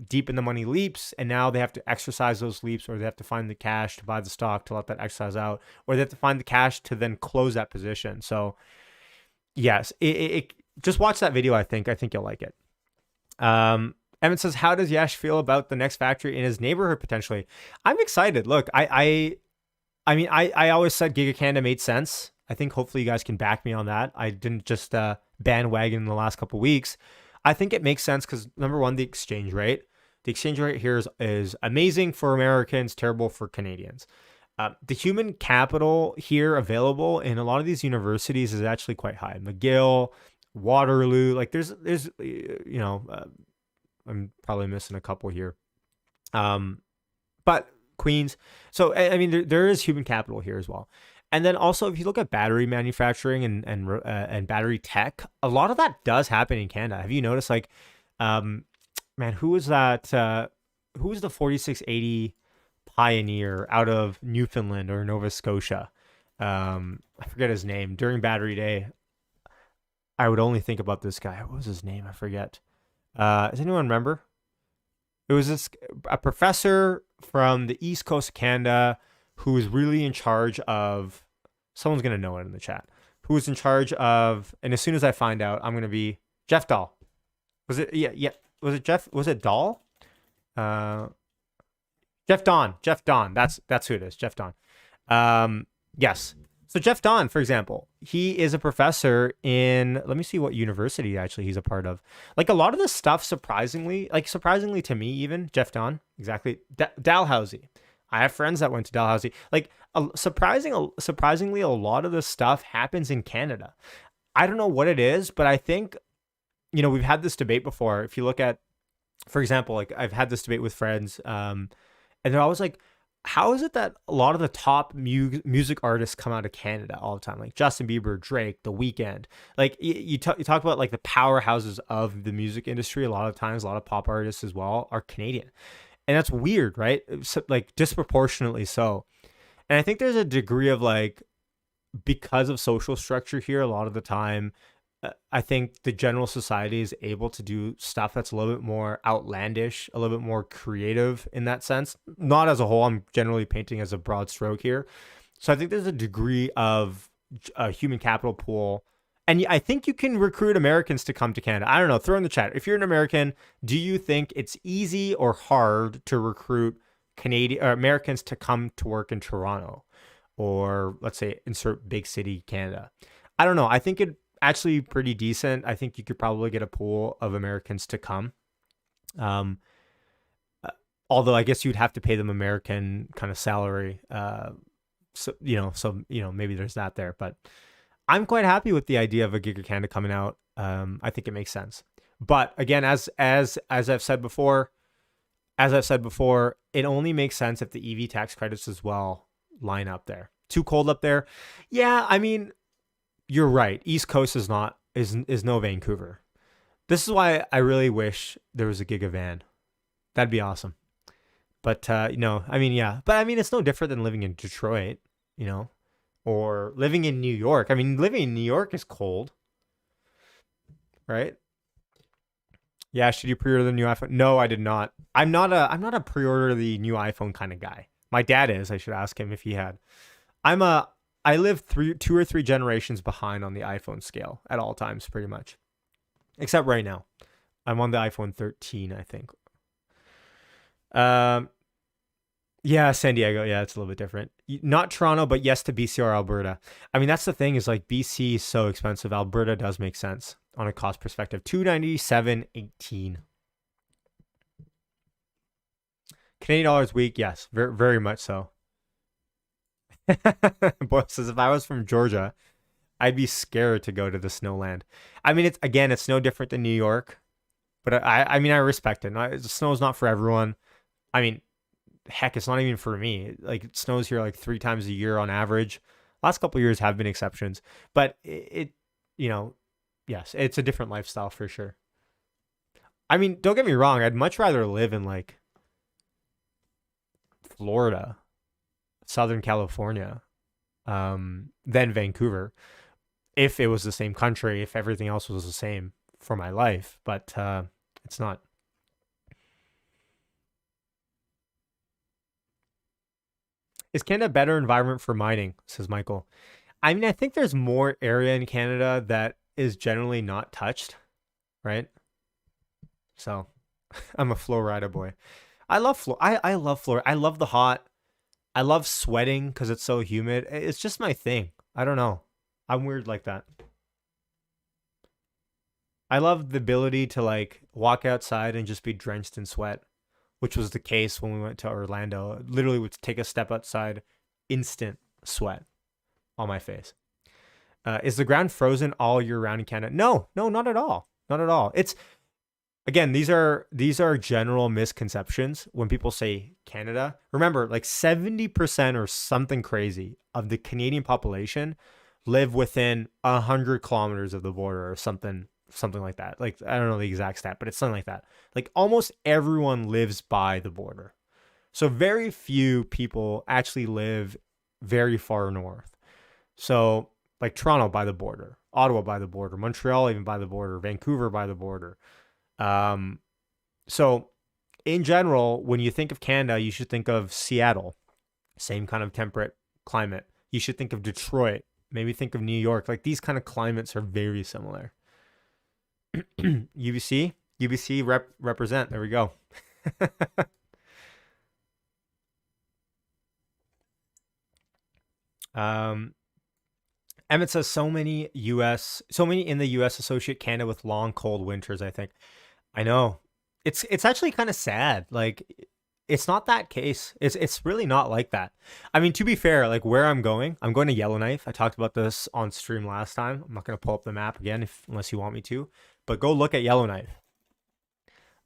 deep in the money leaps, and now they have to exercise those leaps, or they have to find the cash to buy the stock to let that exercise out, or they have to find the cash to then close that position. So yes, it just watch that video. I think you'll like it. Evan says, how does Yash feel about the next factory in his neighborhood potentially? I'm excited. Look, I always said Giga Canada made sense. I think hopefully you guys can back me on that. I didn't just bandwagon in the last couple of weeks. I think it makes sense because, number one, the exchange rate. The exchange rate here is amazing for Americans, terrible for Canadians. The human capital here available in a lot of these universities is actually quite high. McGill, Waterloo, like there's I'm probably missing a couple here. But Queens. So, I mean, there is human capital here as well. And then also, if you look at battery manufacturing and battery tech, a lot of that does happen in Canada. Have you noticed, like, who was that? Who was the 4680 pioneer out of Newfoundland or Nova Scotia? I forget his name. During Battery Day, I would only think about this guy. What was his name? I forget. Does anyone remember? It was a professor from the East Coast of Canada who was really in charge of, someone's going to know it in the chat, who was in charge of, and as soon as I find out, I'm going to be Jeff Dahl. Was it? Yeah. Was it Jeff? Was it Dahl? Jeff Don. That's who it is. Jeff Don. Yes. So Jeff Don, for example, he is a professor in, let me see what university actually he's a part of. Like a lot of this stuff, surprisingly to me even, Jeff Don, exactly, Dalhousie. I have friends that went to Dalhousie. Like surprisingly, a lot of this stuff happens in Canada. I don't know what it is, but I think, we've had this debate before. If you look at, for example, like I've had this debate with friends, and they're always like, how is it that a lot of the top music artists come out of Canada all the time? Like Justin Bieber, Drake, The Weeknd. Like you talk about like the powerhouses of the music industry. A lot of times, a lot of pop artists as well are Canadian. And that's weird, right? So, like disproportionately so. And I think there's a degree of like, because of social structure here, a lot of the time, I think the general society is able to do stuff that's a little bit more outlandish, a little bit more creative in that sense. Not as a whole. I'm generally painting as a broad stroke here. So I think there's a degree of a human capital pool. And I think you can recruit Americans to come to Canada. I don't know. Throw in the chat. If you're an American, do you think it's easy or hard to recruit Americans to come to work in Toronto, or let's say insert big city Canada? I don't know. I think it actually pretty decent. I think you could probably get a pool of Americans to come. Although I guess you'd have to pay them American kind of salary. So maybe there's that there, but I'm quite happy with the idea of a Giga Canada coming out. I think it makes sense. But again, as I've said before, it only makes sense if the EV tax credits as well line up there. Too cold up there. Yeah, I mean, you're right. East Coast is no Vancouver. This is why I really wish there was a Giga van. That'd be awesome. But it's no different than living in Detroit. or living in New York. I mean, living in New York is cold, right? Yeah, should you pre-order the new iPhone? No, I did not. I'm not a pre-order the new iPhone kind of guy. My dad is. I should ask him if he had. I live 2 or 3 generations behind on the iPhone scale at all times, pretty much. Except right now. I'm on the iPhone 13, I think. Yeah, San Diego. Yeah, it's a little bit different. Not Toronto, but yes to BC or Alberta. I mean, that's the thing is like BC is so expensive. Alberta does make sense on a cost perspective. $297.18. Canadian dollars weak. Yes, very, very much so. Boy says if I was from Georgia, I'd be scared to go to the snowland. I mean, it's no different than New York, but I mean, I respect it. The snow's not for everyone. I mean, heck, it's not even for me. Like, it snows here like 3 times a year on average. Last couple of years have been exceptions, but yes, it's a different lifestyle for sure. I mean, don't get me wrong. I'd much rather live in like Florida, Southern California, than Vancouver. If it was the same country, if everything else was the same for my life, but it's not. Is Canada a better environment for mining? Says Michael. I mean, I think there's more area in Canada that is generally not touched, right? So, I'm a Florida boy. I love Florida. I love Florida. I love the hot. I love sweating because it's so humid. It's just my thing. I don't know. I'm weird like that. I love the ability to like walk outside and just be drenched in sweat, which was the case when we went to Orlando. Literally would take a step outside, instant sweat on my face. Is the ground frozen all year round in Canada? No, not at all. Not at all. It's, again, these are general misconceptions when people say Canada. Remember, like 70% or something crazy of the Canadian population live within 100 kilometers of the border or something like that. Like, I don't know the exact stat, but it's something like that. Like, almost everyone lives by the border. So very few people actually live very far north. So like Toronto by the border, Ottawa by the border, Montreal even by the border, Vancouver by the border. So in general, when you think of Canada, you should think of Seattle, same kind of temperate climate. You should think of Detroit, maybe think of New York. Like, these kind of climates are very similar. UBC represent. There we go. Emmett says so many in the US associate Canada with long cold winters. I think I know it's actually kind of sad. Like, it's not that case. It's really not like that. I mean, to be fair, like where I'm going to Yellowknife. I talked about this on stream last time. I'm not going to pull up the map again unless you want me to, but go look at Yellowknife.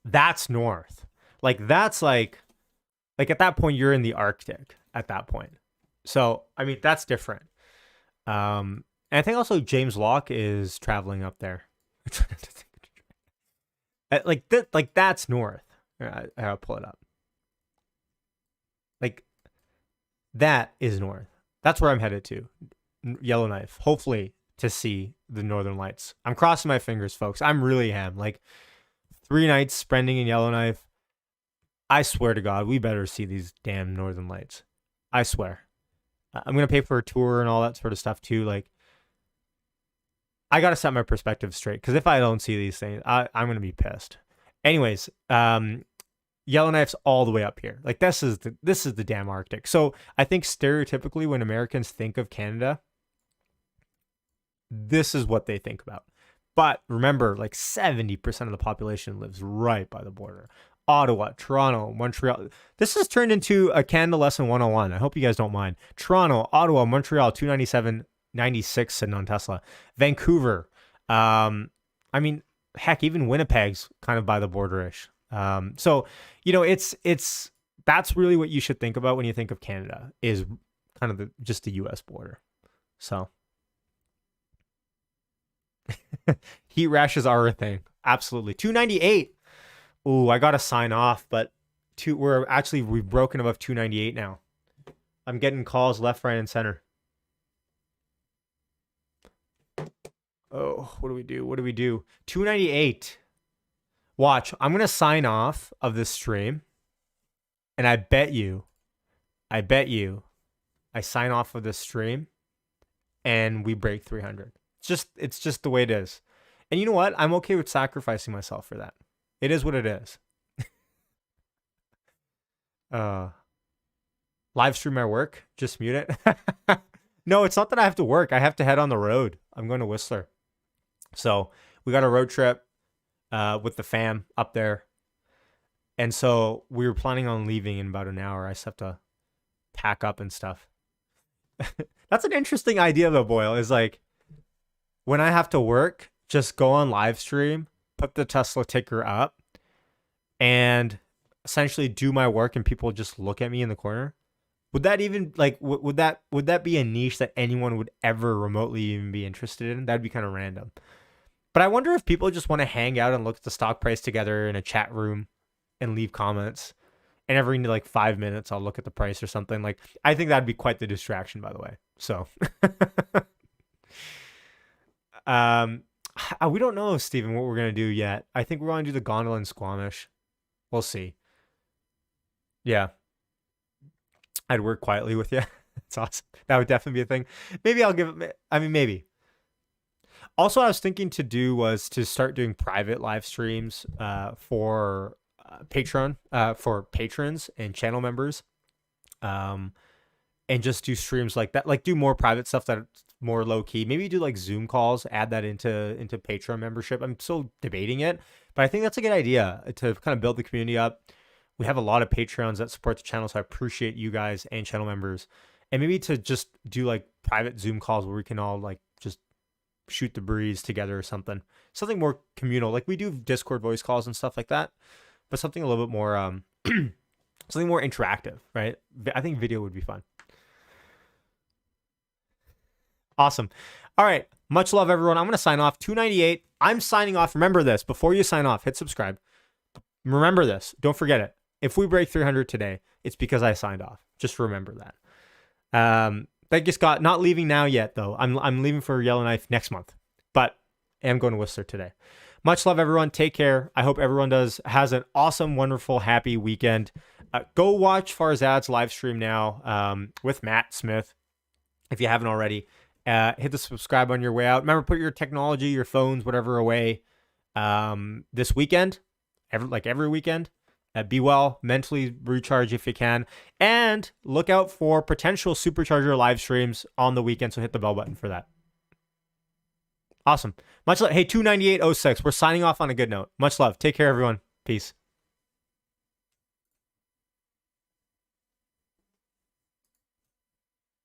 That's north. Like, that's like at that point you're in the Arctic at that point. So, I mean, that's different. And I think also James Locke is traveling up there. Like that's north. I'll pull it up. Like, that is north. That's where I'm headed to. Yellowknife. Hopefully to see the Northern Lights. I'm crossing my fingers, folks. I'm really am. Like, 3 nights spending in Yellowknife. I swear to God, we better see these damn Northern Lights. I swear. I'm going to pay for a tour and all that sort of stuff too. Like, I got to set my perspective straight, because if I don't see these things, I'm going to be pissed. Anyways, Yellowknife's all the way up here. Like, this is the damn Arctic. So I think stereotypically when Americans think of Canada, this is what they think about. But remember, like 70% of the population lives right by the border. Ottawa, Toronto, Montreal. This has turned into a Canada lesson 101. I hope you guys don't mind. Toronto, Ottawa, Montreal, 297.96 sitting on Tesla. Vancouver. I mean, heck, even Winnipeg's kind of by the border-ish. So, that's really what you should think about when you think of Canada, is kind of just the US border. So heat rashes are a thing. Absolutely. 298. Ooh, I got to sign off, but we've broken above 298 now. I'm getting calls left, right, and center. Oh, what do we do? What do we do? 298. Watch, I'm going to sign off of this stream. And I bet you, I sign off of this stream and we break 300. It's just the way it is. And you know what? I'm okay with sacrificing myself for that. It is what it is. Live stream my work, just mute it. No, it's not that I have to work. I have to head on the road. I'm going to Whistler. So we got a road trip with the fam up there. And so we were planning on leaving in about an hour. I just have to pack up and stuff. That's an interesting idea though, Boyle, is like when I have to work, just go on live stream, put the Tesla ticker up and essentially do my work and people just look at me in the corner. Would that even like, would that be a niche that anyone would ever remotely even be interested in? That'd be kind of random. But I wonder if people just want to hang out and look at the stock price together in a chat room and leave comments. And every like 5 minutes, I'll look at the price or something. Like, I think that'd be quite the distraction, by the way. So, we don't know, Steven, what we're going to do yet. I think we're going to do the gondola and Squamish. We'll see. Yeah. I'd work quietly with you. It's awesome. That would definitely be a thing. Maybe I'll give it, I mean, maybe. Also, I was thinking to do was to start doing private live streams for Patreon, for patrons and channel members. And just do streams like that, like do more private stuff that's more low key. Maybe do like Zoom calls, add that into Patreon membership. I'm still debating it, but I think that's a good idea to kind of build the community up. We have a lot of Patreons that support the channel, so I appreciate you guys and channel members. And maybe to just do like private Zoom calls where we can all like just shoot the breeze together or something. Something more communal. Like we do Discord voice calls and stuff like that, but something a little bit more, something more interactive, right? I think video would be fun. Awesome. All right. Much love, everyone. I'm going to sign off. 298. I'm signing off. Remember this. Before you sign off, hit subscribe. Remember this. Don't forget it. If we break 300 today, it's because I signed off. Just remember that. Thank you, Scott. Not leaving now yet, though. I'm leaving for Yellowknife next month, but I am going to Whistler today. Much love, everyone. Take care. I hope everyone has an awesome, wonderful, happy weekend. Go watch Farzad's live stream now with Matt Smith if you haven't already. Hit the subscribe on your way out. Remember, put your technology, your phones, whatever away this weekend, every weekend. Be well, mentally recharge if you can, and look out for potential Supercharger live streams on the weekend, so hit the bell button for that. Awesome. Much love. Hey, 298.06, we're signing off on a good note. Much love. Take care, everyone. Peace.